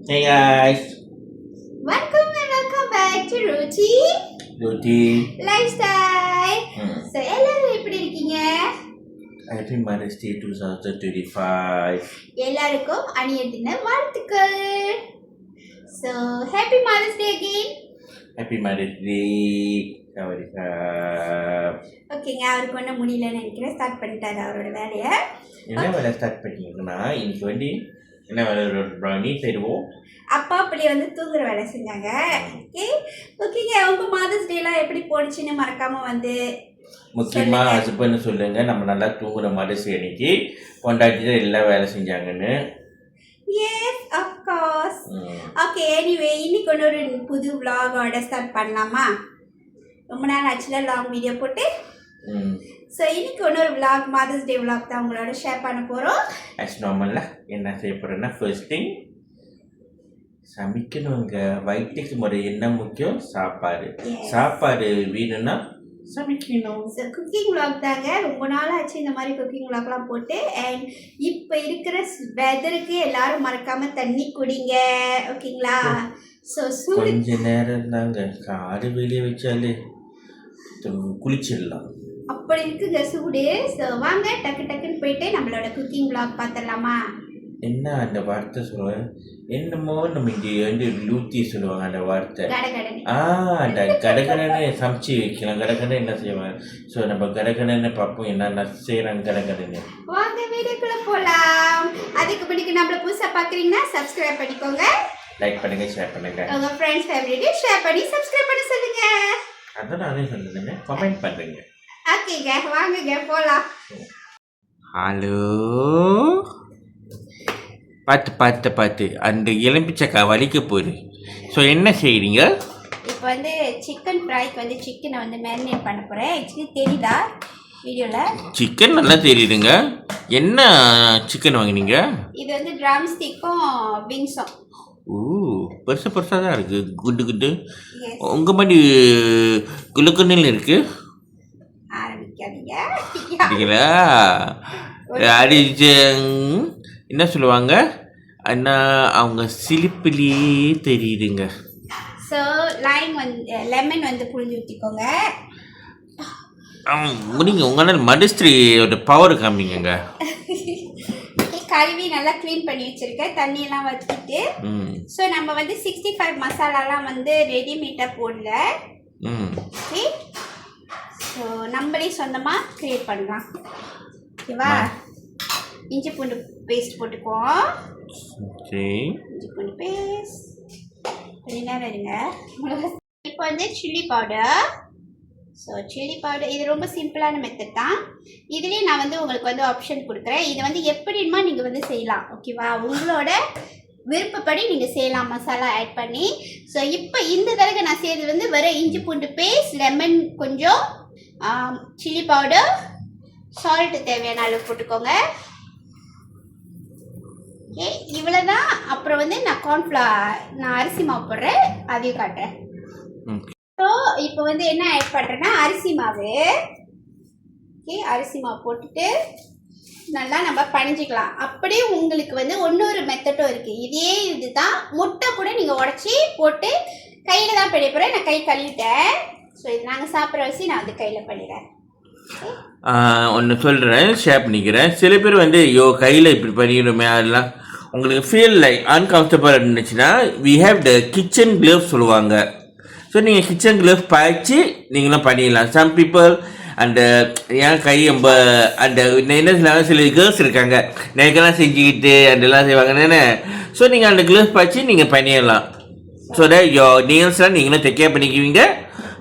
Hey guys, Welcome and welcome back to Ruti. Lifestyle. So எல்லாரும் எப்படி இருக்கீங்க? Happy Mother's Day 2025. எல்லாருக்கும் அணிய தின வாழ்த்துக்கள். So happy Mother's Day again. Happy Mother's Day. Sawadika. ஓகேங்க, அவருக்கு ஒன்றும் முடியலன்னு நினைக்கிறேன். ஸ்டார்ட் பண்ணிட்டாரு அவரோட வேலையை. என்ன வேலை ஸ்டார்ட் பண்ணிங்கன்னா இன்னைக்கு வந்து என்ன வேலை நீ தருவோம். அப்பா அப்படி வந்து தூங்குற வேலை செஞ்சாங்க. ஓகேங்க, உங்க மதர்ஸ் டேலாம் எப்படி போனுச்சுன்னு மறக்காம வந்து முக்கியமாக ஹஸ்பண்ட் சொல்லுங்க, நம்ம நல்லா தூங்குற மதர்ஸ் டே அன்னைக்கு கொண்டாடிட்டு எல்லா வேலை செஞ்சாங்கன்னு. Yes of course. Okay, anyway இன்னைக்கு ஒரு புது vlog-ஓட ஸ்டார்ட் பண்ணலாமா? ரொம்ப நாள் ஆச்சுல லாங் வீடியோ போட்டு. ஸோ இன்னைக்கு இன்னொரு vlog, மதர்ஸ் டே vlog தான் உங்களோட ஷேர் பண்ண போகிறோம். ஆஸ் நார்மலாக என்ன செய்ய போகிறேன்னா ஃபர்ஸ்ட் திங் சமைக்கணுங்க. வயிற்றுக்கு முறை என்ன முக்கியம்? சாப்பாடு. சாப்பாடு வேணும்னா சமைக்கணும். ஸோ குக்கிங் vlog தாங்க. ரொம்ப நாள் ஆச்சு இந்த மாதிரி குக்கிங் vlogலாம் போட்டு. அண்ட் இப்போ இருக்கிற வெதருக்கு எல்லாரும் மறக்காம தண்ணி குடிங்க, ஓகேங்களா? ஸோ கொஞ்ச நேரம் தாங்க, காடு வெளியே வச்சாலே குளிச்சிடலாம். அப்படி இருக்குங்க சூடு. ஸோ வாங்க டக்கு டக்குன்னு போயிட்டு நம்மளோட குக்கிங் vlog பார்த்துடலாமா? என்ன அந்த வார்த்தை சொல்லுவேன், என்னமோ நம்ம இங்கே வந்து லூத்தி சொல்லுவாங்க அந்த வார்த்தை. அந்த கடகடன்னு சமைச்சு வைக்கலாம். கடகடன்னு என்ன செய்வாங்க? ஸோ நம்ம கடகடன்னு பார்ப்போம் என்னென்ன செய்கிறாங்க கடகடன்னு. வாங்க வீடியோக்குள்ள போகலாம். அதுக்கு முன்னாடி நம்மள புதுசாக பார்க்குறீங்கன்னா சப்ஸ்கிரைப் பண்ணிக்கோங்க, லைக் பண்ணுங்க, ஷேர் பண்ணுங்க, உங்கள் ஃப்ரெண்ட்ஸ் ஃபேமிலிட்டையும் ஷேர் பண்ணி சப்ஸ்கிரைப் பண்ண சொல்லுங்க. அதான் நானே சொல்லுங்க, கமெண்ட் பண்ணுங்க. ஓகேங்க, வாங்குங்க போகலாம். ஹலோ, பார்த்து அந்த எலும்பிச்சக்காய் வலிக்க போகுது. ஸோ என்ன செய்கிறீங்க? இப்போ வந்து சிக்கன் ஃப்ரைக்கு வந்து சிக்கனை வந்து மேரினேட் பண்ண போகிறேன். ஆக்சுவலி தெரியுதா வீடியோவில்? சிக்கன் நல்லா தெரியுதுங்க. என்ன சிக்கன் வாங்கினீங்க? இது வந்து ட்ரம் ஸ்டிக்கும் விங்ஸும். பெருசாக தான் இருக்குது, குண்டு. உங்கள் மாதிரி குலுக்குன்னு இருக்குது. ஆரம்பிக்காதீங்க. அடிச்சு என்ன சொல்லுவாங்க அண்ணா, அவங்க சிலிப்பிலேயே தெரியுதுங்க. ஸோ லைம் வந்து லெமன் வந்து புழிஞ்சு ஊற்றிக்கோங்க. முடிங்க, உங்களால் மடிஸ்ட்ரியோட பவர் காமிங்க. கழுவி நல்லா க்ளீன் பண்ணி வச்சுருக்கேன், தண்ணியெல்லாம் வச்சுட்டு. ஸோ நம்ம வந்து 65 மசாலாலாம் வந்து ரெடிமேடாக போடல. ஓகே, ஸோ நம்மளே சொந்தமாக க்ரியேட் பண்ணலாம், ஓகேவா? இஞ்சி பூண்டு பேஸ்ட் போட்டுக்குவோம். இஞ்சி பூண்டு பேஸ்ட் கொஞ்ச நேரம் இருங்க. இப்போ வந்து chilli powder. So chilli powder இது ரொம்ப சிம்பிளான மெத்தட் தான். இதுலேயே நான் வந்து உங்களுக்கு வந்து ஆப்ஷன் கொடுக்குறேன். இதை வந்து எப்படிமா நீங்கள் வந்து செய்யலாம், ஓகேவா? உங்களோட விருப்பப்படி நீங்கள் செய்யலாம் மசாலா ஆட் பண்ணி. ஸோ இப்போ இந்த தடவை நான் செய்கிறது வந்து வெறும் இஞ்சி பூண்டு பேஸ்ட், லெமன் கொஞ்சம், சில்லி பவுடர், சால்ட்டு தேவையான அளவு போட்டுக்கோங்க. ஓகே, இவ்வளோதான். அப்புறம் வந்து நான் கார்ன்ஃப்ளவர், நான் அரிசி மாவு போடுறேன், அதையும் காட்டுறேன். ஸோ இப்போ வந்து என்ன ஆட் பண்ணுறேன்னா அரிசி மாவு. ஓகே, அரிசி மாவு போட்டுட்டு நல்லா நம்ம பணிஞ்சிக்கலாம். அப்படியே உங்களுக்கு வந்து இன்னொரு மெத்தடும் இருக்குது. இதே இது தான். முட்டை கூட நீங்கள் உடச்சி போட்டு கையில் தான் பிடிக்க போகிறேன். நான் கை கழுவிட்டேன். ஸோ இது நாங்கள் சாப்பிட்ற வச்சு நான் வந்து கையில் பண்ணிடுறேன். ஒன்று சொல்கிறேன், ஷேர் பண்ணிக்கிறேன். சில பேர் வந்து ஐயோ கையில் இப்படி பண்ணிடுமே, அதெல்லாம் உங்களுக்கு ஃபீல் லைக் அன்கம்ஃபர்டபுள் இருந்துச்சுன்னா we have the kitchen gloves சொல்லுவாங்க. ஸோ நீங்கள் கிச்சன் க்ளவ்ஸ் பாய்ச்சி நீங்களும் பண்ணிடலாம். சம் பீப்புள் அந்த ஏன் கை ரொம்ப அந்த என்ன சொல்லுவாங்க, சில கேர்ள்ஸ் இருக்காங்க நெருக்கெல்லாம் செஞ்சுக்கிட்டு அதெல்லாம் செய்வாங்கன்னு. ஸோ நீங்கள் அந்த க்ளவ்ஸ் பாய்ச்சி நீங்கள் பண்ணிடலாம். ஸோ நீங்கள்ஸ்லாம் நீங்களும் டேக் கேர் பண்ணிக்குவீங்க.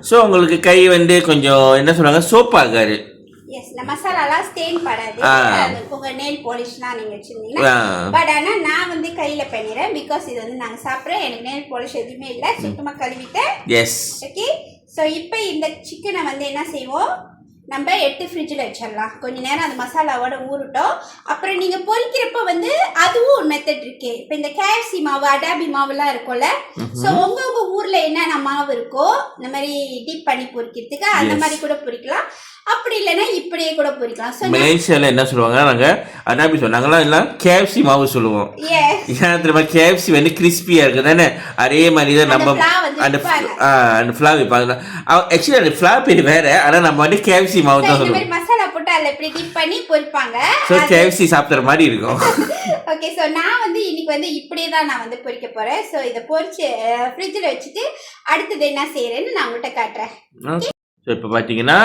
ஸோ உங்களுக்கு கை வந்து கொஞ்சம் என்ன சொல்லுவாங்க, சோப் ஆகாது. எஸ், இந்த மசாலாலாம் ஸ்டெயின் படாது. உங்கள் நெயில் பாலிஷ்லாம் நீங்கள் வச்சுருந்தீங்கன்னா. பட் ஆனால் நான் வந்து கையில் பண்ணிடுறேன். பிகாஸ் இது வந்து நாங்கள் சாப்பிட்றேன், எனக்கு நெயில் பாலிஷ் எதுவுமே இல்லை, சுத்தமாக கழுவிட்டேன். S, okay. ஸோ இப்போ இந்த சிக்கனை வந்து என்ன செய்வோம், நம்ம எடுத்து ஃப்ரிட்ஜில் வச்சிடலாம். கொஞ்சம் நேரம் அந்த மசாலாவோட ஊறட்டும். அப்புறம் நீங்கள் பொரிக்கிறப்ப வந்து அதுவும் ஒரு மெத்தட் இருக்கு. இப்போ இந்த கேஎஃப்சி மாவு, அடாபி மாவுலாம் இருக்கும்ல. ஸோ உங்கள் ஊரில் என்னென்ன மாவு இருக்கோ இந்த மாதிரி டிப் பண்ணி பொரிக்கிறதுக்கு அந்த மாதிரி கூட பொரிக்கலாம். அப்படி இல்லைன்னா இப்படியே கூட பொரிக்கலாம். ஸோ மலேசியாவில் என்ன சொல்லுவாங்க, நாங்கள் அடாபி சொன்னாங்களாம் எல்லாம் கேஎஃப்சி மாவு சொல்லுவோம். ஏன் தெரியுமா, கேஎஃப்சி வந்து கிறிஸ்பியாக இருக்குது தானே, அதே மாதிரி தான் நம்ம அந்த ஃப்ளா வைப்பாங்க. ஆக்சுவலி அந்த ஃப்ளா பேர் வேறு, ஆனால் நம்ம வந்து கேஎஃப்சி மாவு தான் சொல்லுவோம். மசாலா போட்டு அதில் இப்படி டிப் பண்ணி பொரிப்பாங்க. ஸோ கேஎஃப்சி சாப்பிட்ற மாதிரி இருக்கும். ஓகே, ஸோ நான் வந்து இன்னைக்கு வந்து இப்படியே தான் நான் வந்து பொரிக்க போகிறேன். ஸோ இதை பொரிச்சு ஃப்ரிட்ஜில் வச்சுட்டு அடுத்தது என்ன செய்கிறேன்னு நான் உங்கள்கிட்ட காட்டுறேன். ஸோ இப்போ பார்த்தீங்கன்னா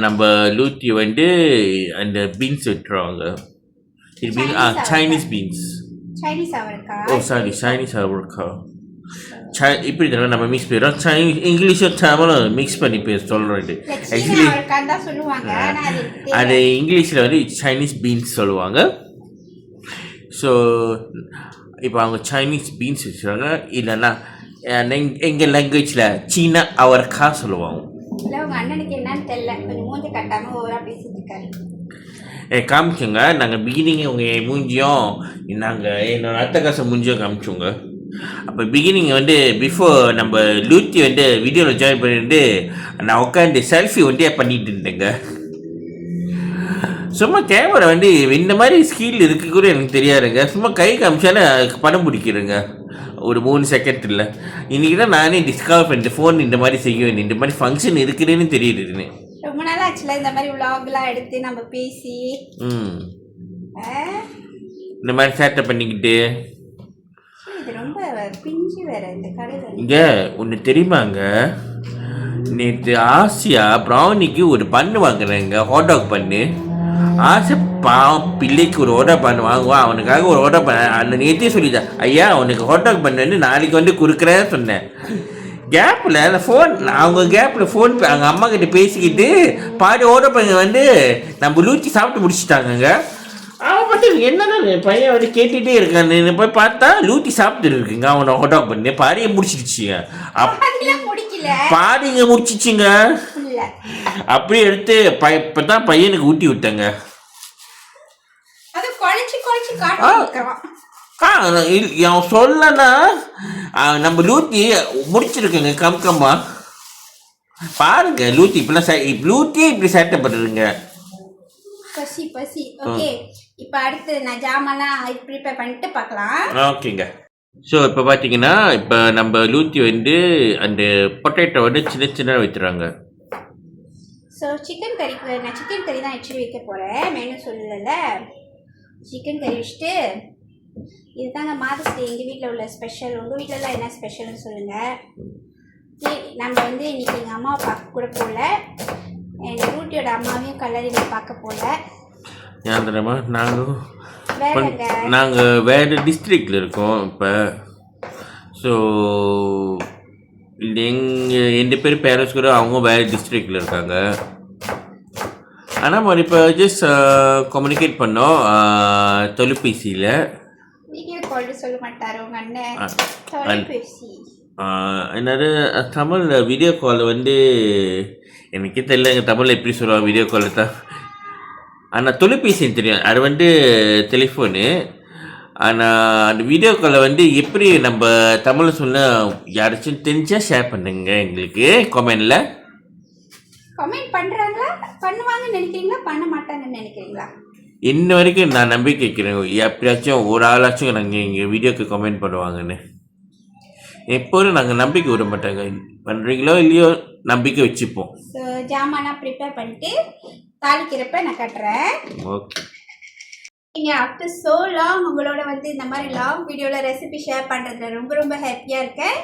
நம்ம லூத்தி வந்து அந்த பீன்ஸ் விட்டுருவாங்க. Chinese beans. சைனீஸ் அவரைக்கா. ஓ சாரி, சைனீஸ் அவரைக்கா. இப்படி தானே நம்ம மிக்ஸ் பண்ணிடுறோம். சைனீஸ் இங்கிலீஷும் தமிழும் மிக்ஸ் பண்ணி சொல்கிறது. ஆக்சுவலி அது இங்கிலீஷில் வந்து சைனீஸ் பீன்ஸ் சொல்லுவாங்க. ஸோ இப்போ அவங்க சைனீஸ் பீன்ஸ் வச்சுருவாங்க, இல்லைன்னா எங்கள் லாங்குவேஜில் சீனா அவரைக்கா சொல்லுவாங்க. அண்ணனுக்கு என்னன்னு தெரியல, கொஞ்சம் மூஞ்சி கட்டாம ஓவரா பேசிட்டு இருக்காரு. காமிச்சுங்க, நாங்கள் பிகினிங் உங்கள் மூஞ்சியும் நாங்கள் என்னோட அத்தை காசை மூஞ்சியும் காமிச்சோங்க. அப்போ பிகினிங் வந்து பிஃபோர் நம்ம லூத்தி வந்து வீடியோவில் ஜாயின் பண்ணிட்டு நான் உட்காந்து செல்ஃபி வந்து பண்ணிட்டு இருந்தேங்க. சும்மா கேமரா வந்து இந்த மாதிரி ஸ்கில் இருக்கு கூட எனக்கு தெரியாதுங்க. சும்மா கை காமிச்சாலே படம் பிடிக்கிறேங்க ஒரு 3 செகண்டில். இன்றைக்கி தான் நானே டிஸ்கவர் பண்ணிட்டு ஃபோன் இந்த மாதிரி செய்யும், இந்த மாதிரி ஃபங்க்ஷன் இருக்குதுன்னு தெரியுதுன்னு. ரொம்ப நாள் ஆச்சுல இந்த மாதிரி விலாக்லாம் எடுத்து நம்ம பேசி இந்த மாதிரி சேட்டை பண்ணிக்கிட்டு. இது ரொம்ப பிஞ்சு வேற இந்த கடையில். இங்கே ஒன்று தெரியுமாங்க, நேற்று ஆசியா ப்ரௌனிக்கு ஒரு பண்ணு வாங்குறேங்க, ஹாட்டாக் பண்ணு. ஆசை பாவம் பிள்ளைக்கு ஒரு ஆர்டர் பண்ண வாங்குவான், அவனுக்காக ஒரு ஆர்டர் பண்ண அந்த நேற்றே சொல்லிட்டேன், ஐயா அவனுக்கு ஹாட்டாக் பண்ணு வந்து நாளைக்கு வந்து கொடுக்குறேன்னு சொன்னேன். கேப்பில் அந்த ஃபோன் அவங்க கேப்பில் ஃபோன் அவங்க அம்மா கிட்ட பேசிக்கிட்டு பாதி ஆர்டர் பண்ணி வந்து நம்ம லூச்சி சாப்பிட்டு முடிச்சுட்டாங்கங்க. அவன் பார்த்து என்னன்னா பையன் வந்து கேட்டுகிட்டே இருக்கான்னு போய் பார்த்தா லூத்தி சாப்பிட்டு இருக்குங்க. அவனை ஹாட்டாக் பண்ணி பாதியை முடிச்சிடுச்சுங்க. பாதிங்க முடிச்சிச்சுங்க. அப்படியே எடுத்து இப்பதான் பையனுக்கு ஊட்டி விட்டேங்க. அவன் சொல்லனா நம்ம லூத்தி முடிச்சிருக்கேங்க கம்கம்மா. பாருங்க லூத்தி இப்பெல்லாம் லூத்தி இப்படி சேட்டை பண்ணுறதுங்க. பசி பசி. ஓகே, இப்போ அடுத்து நான் ஜாமான்லாம் ப்ரிப்பேர் பண்ணிட்டு பார்க்கலாம். ஓகேங்க. ஸோ இப்போ பார்த்தீங்கன்னா இப்போ நம்ம லூத்தி வந்து அந்த பொட்டேட்டோ வந்து சின்ன சின்ன வைத்துறாங்க. ஸோ சிக்கன் கறிக்கு நான் சிக்கன் கறி தான் ஆக்சுவலி வைக்க போகிறேன், மெனு சொல்லல. சிக்கன் கறி வச்சுட்டு இதுதாங்க மாதத்துக்கு எங்கள் வீட்டில் உள்ள ஸ்பெஷல். உங்கள் வீட்டிலலாம் என்ன ஸ்பெஷல்னு சொல்லுங்கள். நம்ம வந்து இன்றைக்கி எங்கள் அம்மாவை பார்க்க கூட போகல, எங்கள் ரூட்டியோட அம்மாவையும் கல்லறையில் பார்க்க போகல. ஏன் தெரியுமா, நாங்கள் வேறு டிஸ்ட்ரிக்டில் இருக்கோம் இப்போ. ஸோ எந்த பேர் பேரண்ட்ஸ் கூட அவங்க வேறு டிஸ்ட்ரிக்டில் இருக்காங்க. ஆனால் நம்ம இப்போ ஜஸ்ட் கம்யூனிகேட் பண்ணோம் தொலைபேசியில். வீடியோ கால் சொல்ல மாட்டார் உங்கள் அண்ணன், தொலைபேசி. என்னது தமிழ் வீடியோ கால் வந்து எனக்கே தெரியல எங்கள் தமிழில் எப்படி சொல்லுவாங்க வீடியோ கால் தான். ஆனால் தொலைபேசின்னு தெரியும், அது வந்து டெலிஃபோனு. ஆனால் அந்த வீடியோ காலை வந்து எப்படி நம்ம தமிழில் சொல்ல யாராச்சும் தெரிஞ்சால் ஷேர் பண்ணுங்க எங்களுக்கு கமெண்டில். கமெண்ட் பண்ணுறாங்களா, பண்ணுவாங்கன்னு நினைக்கிறீங்களா, பண்ண மாட்டாங்கன்னு நினைக்கிறீங்களா? இன்ன வரைக்கும் நான் நம்பிக்கை வைக்கிறேன் எப்படியாச்சும் ஒரு ஆளாச்சும் நாங்கள் எங்கள் வீடியோக்கு கமெண்ட் பண்ணுவாங்கன்னு. எப்போதும் நாங்கள் நம்பிக்கை விட மாட்டாங்க, பண்ணுறீங்களோ இல்லையோ நம்பிக்கை வச்சுப்போம். ஸோ ஜாமான்லாம் ப்ரிப்பேர் பண்ணிட்டு தாளிக்கிறப்ப நான் கட்டுறேன். ஓகே. நீங்கள் ஆஃப்டர் ஸோ லாங் உங்களோட வந்து இந்த மாதிரி லாங் வீடியோவில் ரெசிபி ஷேர் பண்ணுறதுல ரொம்ப ரொம்ப ஹாப்பியாக இருக்கேன்.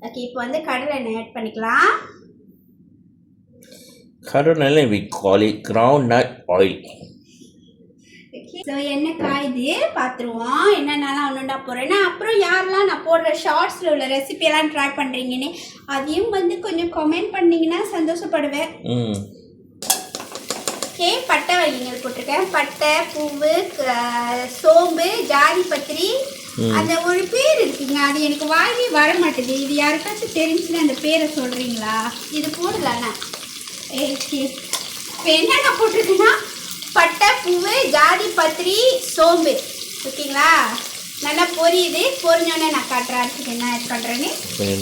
ஓகே, இப்போ வந்து கடலை எண்ணெய் ஆட் பண்ணிக்கலாம். கடலை we call it groundnut oil. So எண்ணெய் காயுது பார்த்துருவோம், என்னென்னலாம் ஒன்றுண்டா போடுறேன்னா. அப்புறம் யாரெல்லாம் நான் போடுற ஷார்ட்ஸில் உள்ள ரெசிபியெல்லாம் ட்ரை பண்ணுறீங்கன்னு அதையும் வந்து கொஞ்சம் கமெண்ட் பண்ணிங்கன்னா சந்தோஷப்படுவேன். ஓகே, பட்டை வகைகள் போட்டிருக்கேன். பட்டை, பூவு, சோம்பு, ஜாதி பத்திரி, அந்த ஒரு பேர் இருக்குங்க, அது எனக்கு வாங்கி வர மாட்டேது. இது யாருக்காச்சும் தெரிஞ்சுன்னா அந்த பேரை சொல்கிறீங்களா? இது போடலாண்ணா. ஓகே, இப்போ என்னென்ன போட்டிருக்குன்னா பட்டை, பூவு, ஜாதி பத்திரி, சோம்பு. ஓகேங்களா, நல்லா பொரியுது. பொரிஞ்சோடனே நான் காட்டுறேன் அடுத்து என்ன ஆட் பண்ணுறேன்னு.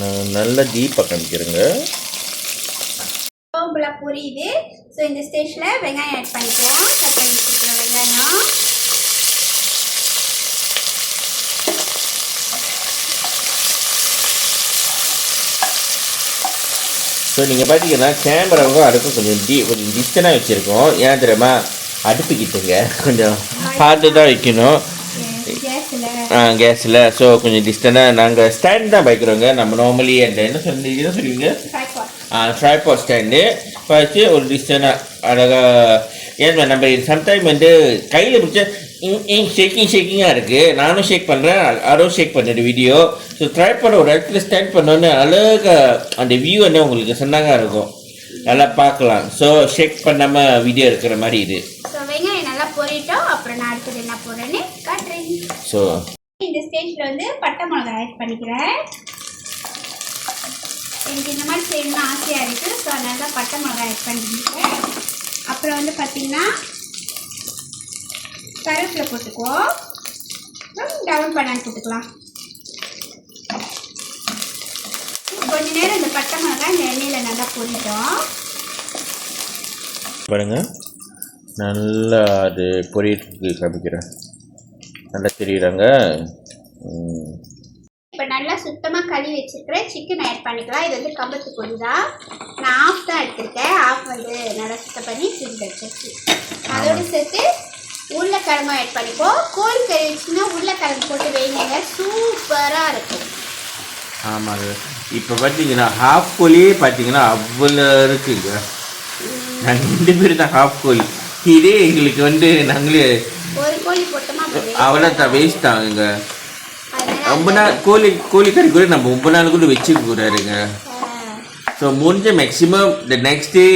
நான் நல்லா டீப்பாக காமிக்கிறேங்க. சோம்புல சூப்பராக புரியுது. ஸோ இந்த ஸ்டேஜில் வெங்காயம் ஆட் பண்ணிக்குவோம். கட் பண்ணி வச்சுக்கிற வெங்காயம். ஸோ நீங்கள் பார்த்தீங்கன்னா கேமராவும் அடுப்பும் கொஞ்சம் டிஸ்டனாக வச்சுருக்கோம். ஏன் தெரியுமா, அடுப்புக்கிட்டுங்க கொஞ்சம் பார்த்து தான் வைக்கணும் கேஸில். ஸோ கொஞ்சம் டிஸ்டனாக நாங்கள் ஸ்டாண்ட் தான் வைக்கிறோங்க. நம்ம நார்மலி அந்த என்ன சொல்லுவீங்க ட்ரைபாட் ஸ்டாண்டு வச்சு ஒரு டிஸ்டனாக அழகாக. ஏன் நம்ம சம்டைம் வந்து கையில் பிடிச்சா ஷேக்கிங்காக இருக்குது. நானும் ஷேக் பண்ணுறேன், யாரும் ஷேக் பண்ணுற வீடியோ. ஸோ ட்ரைபாட் ஒரு இடத்துல ஸ்டாண்ட் பண்ணோன்னு அழகாக அந்த வியூ வந்து உங்களுக்கு சொன்னாங்க இருக்கும், நல்லா பார்க்கலாம். ஸோ ஷேக் பண்ணாமல் வீடியோ இருக்கிற மாதிரி இது. வெங்காயம் நல்லா பொரிட்டோம். அப்புறம் நான் அடுத்தது என்ன போடுறேன்னு காட்டுறேன். ஸோ இந்த ஸ்டேஜில் வந்து பட்டை மிளகாய் ஆட் பண்ணிக்கிறேன். எனக்கு இந்த மாதிரி செய்யணும்னு ஆசையாக இருக்குது. ஸோ அதனால தான் பட்டை மிளகாய் ஆட் பண்ணிக்கிறேன். அப்புறம் வந்து பார்த்திங்கன்னா கருவேப்பிலை போட்டுக்குவோம். டவுன் பண்ணான்னு போட்டுக்கலாம். கொஞ்ச நேரம் இந்த பட்டை மிளகாய் இந்த எண்ணெயில் நல்லா பொரிட்டோம். பாருங்க, நல்லா அது பொரியலுக்கு காமிக்கிறேன், நல்லா தெரியுறாங்க. இப்போ நல்லா சுத்தமாக கழுவி வச்சுருக்கிறேன். சிக்கன் ஆட் பண்ணிக்கலாம். இது வந்து கம்பத்து பொடி தான். நான் ஆஃப் தான் எடுத்திருக்கேன். ஆஃப் வந்து நல்லா சுத்தம் பண்ணி ஃப்ரிட்ஜில் வச்சிருச்சு. அதோடு சேர்த்து உருளைக்கிழங்கும் ஆட் பண்ணிப்போம். கோழி கறி வச்சுன்னா உருளைக்கிழங்கு போட்டு வைங்க, சூப்பராக இருக்கும். ஆமாங்க. இப்போ பார்த்தீங்கன்னா ஹாஃப் கோழியே பார்த்தீங்கன்னா அவ்வளோ இருக்குங்க. நாங்கள் 2 பேர் தான் ஹாஃப் கோழி. இதே எங்களுக்கு வந்து நாங்களே ஒரு கோழி போட்டோமா அவ்வளோ தான் வேஸ்ட் ஆகுங்க. ரொம்ப நாள் கோழி கறி கூட நம்ம ரொம்ப நாள் கூட வச்சுக்க கூடாதுங்க. ஸோ முடிஞ்ச maximum the next day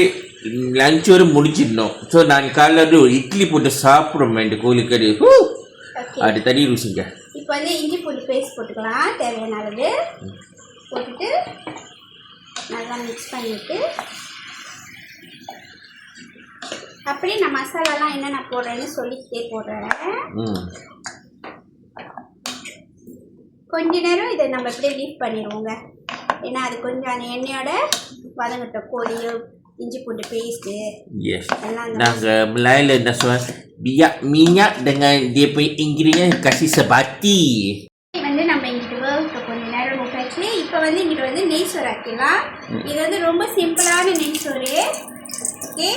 lunch வரை முடிச்சிடணும். ஸோ நாங்கள் காலையில் வந்து ஒரு இட்லி போட்டு சாப்பிட்றோம் இந்த கோழி கறி. அது தனி ருசிங்க. இப்போ வந்து இஞ்சி பூண்டு பேஸ்ட் போட்டுக்கலாம். தேவையான அளவு போட்டுட்டு நல்லா மிக்ஸ் பண்ணிவிட்டு அப்படியே நான் மசாலாலாம் என்னென்ன போடுறேன்னு சொல்லிக்கிட்டே போடுறேன். கொஞ்ச நேரம் இதை நம்ம இப்படியே லீவ் பண்ணிடுவோங்க. ஏன்னா அது கொஞ்சம் அந்த எண்ணெயோட வதங்கட்ட கோழியோ இஞ்சி பூண்டு பேஸ்ட்டு எல்லாம். நாங்கள் மலாயில் என்ன சொல்லுவோம், minyak dengan dia punya ingredient kasih sebati. வந்து நம்ம இங்கிட்டு வேர்க்க கொஞ்ச நேரம் விட்டாச்சு. இப்போ வந்து இங்கிட்டு வந்து நெய் சோறு ஆக்கிடலாம். இது வந்து ரொம்ப சிம்பிளான நெய் சோறு. ஓகே,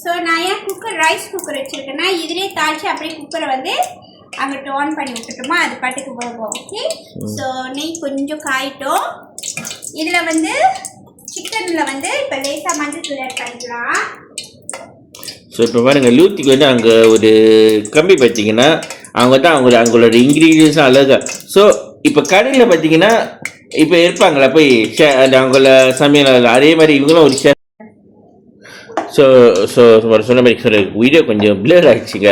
ஸோ நான் ஏன் ரைஸ் குக்கர் வச்சுருக்கேன்னா இதிலே தாளித்து அப்படியே குக்கரை வந்து அங்கிட்டு ஆன் பண்ணி விட்டுட்டோமா, அது பாட்டுக்கு போகும். ஓகே, ஸோ நெய் கொஞ்சம் காயிட்டோம். இதில் வந்து சிக்கனில் வந்து இப்போ லேசாக மஞ்சள் தூள் ஆட் பண்ணிக்கலாம். ஸோ இப்போ பாருங்கள், லூத்திக்கு வந்து அங்கே ஒரு கம்பி பார்த்தீங்கன்னா அவங்க தான் அவங்களோட இன்க்ரீடியன்ஸும் அழகா. ஸோ இப்போ கடையில் பார்த்தீங்கன்னா இப்போ இருப்பாங்களா போய் அந்த அவங்கள சமையல், அதே மாதிரி இவங்களும் ஒரு ஷேஃப். ஸோ சொன்ன மாதிரி வீடியோ கொஞ்சம் பிளர் ஆகிடுச்சுங்க.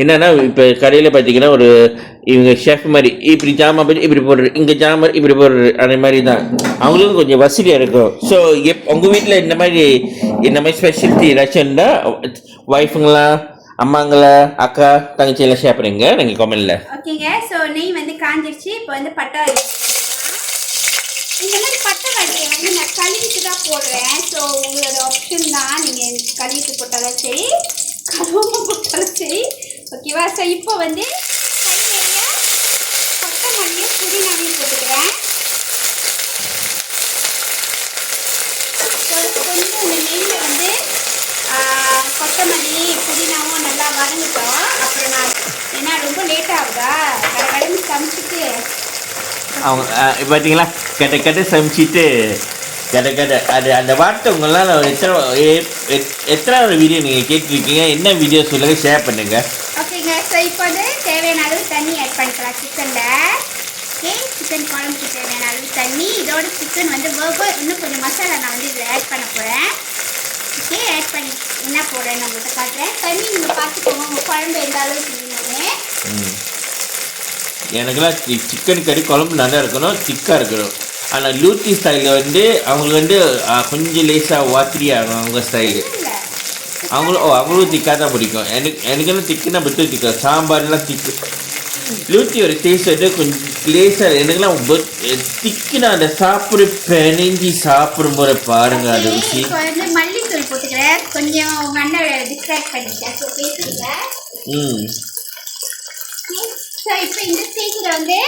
என்னன்னா இப்போ கடையில் பார்த்தீங்கன்னா ஒரு இவங்க ஷெஃப் மாதிரி இப்படி ஜாமான் பற்றி இப்படி போடுறது, இங்கே ஜாமான் இப்படி போடுறது, அந்த மாதிரி தான் அவங்களுக்கும் கொஞ்சம் வசதியாக இருக்கும். ஸோ உங்கள் வீட்டில் இந்த மாதிரி ஸ்பெஷலிட்டி ஏதாச்சும் இருந்தால் ஒய்ஃபுங்களா, அம்மாங்களா, அக்கா, தங்கச்சியெல்லாம் ஷேர் பண்ணுங்க நீங்கள் கமெண்ட்டில். ஓகேங்க, ஸோ நெய் வந்து காஞ்சிருச்சு. இப்போ வந்து பட்டை இந்த மாதிரி பட்டை வகையை வந்து நான் கழுவிட்டு தான் போடுறேன். ஸோ உங்களோட ஆப்ஷன் தான், நீங்கள் கழுவிட்டு போட்டாலும் சரி கழுவாமல் போட்டாலும் சரி. ஓகேவா? ஸோ இப்போ வந்து கொத்தமல்லியை புதினாவையும் போட்டுக்கிறேன். ஸோ கொஞ்சம் இந்த நெய்யில் வந்து கொத்தமல்லி புதினாவும் நல்லா வதங்கிட்டோம். அப்புறம் நான் ஏன்னா ரொம்ப லேட் ஆகுதா, கடந்து சமைச்சிட்டு அவங்க பார்த்தீங்களா கெட்ட சமைச்சிட்டு அது அந்த வார்த்தை உங்களால் எத்தனை வீடியோ நீங்கள் கேட்டிருக்கீங்க, என்ன வீடியோ சொல்லுங்கள், ஷேர் பண்ணுங்கள். ஓகேங்க, ஸோ இப்போ வந்து தேவையான அளவு தண்ணி ஆட் பண்ணிக்கலாம் சிக்கனில். ஓகே, சிக்கன் குழம்புக்கு தேவையான அளவு தண்ணி. இதோட சிக்கன் வந்து இன்னும் கொஞ்சம் மசாலா நான் வந்து இதில் ஆட் பண்ண போகிறேன். ஓகே, ஆட் பண்ணி என்ன போடுறேன்னு உங்கள்கிட்ட காட்டுறேன். தண்ணி நீங்கள் பார்த்துக்கோங்க, உங்கள் குழம்பு எந்த அளவுக்கு இருந்தோடனே. எனக்குலாம் சிக்கன் கறி குழம்பு நல்லா இருக்கணும், திக்காக இருக்கணும். ஆனால் லூத்தி ஸ்டைலில் வந்து அவங்களுக்கு வந்து கொஞ்சம் லேசாக வாத்திரியாக அவங்க ஸ்டைலு. அவங்களும் திக்காக தான் பிடிக்கும். எனக்கெல்லாம் திக்குன்னா பட்டு திக்கா, சாம்பார்லாம் திக்கு லூத்தியோட டேஸ்ட் வந்து கொஞ்சம் லேசாக எனக்குலாம் திக்கினா அந்த சாப்பிட்ற பெனஞ்சி சாப்பிடும் போது பாருங்க அது ருசி. இப்போ வந்து மல்லித்தூள் போட்டுக்கிறேன். கொஞ்சம் உங்க அண்ணன் டிஸ்ட்ராக்ட் பண்ணிட்டேன். ஸோ பேசுறீங்க. ஸோ இப்போ இந்த ஸ்டேஜில் வந்து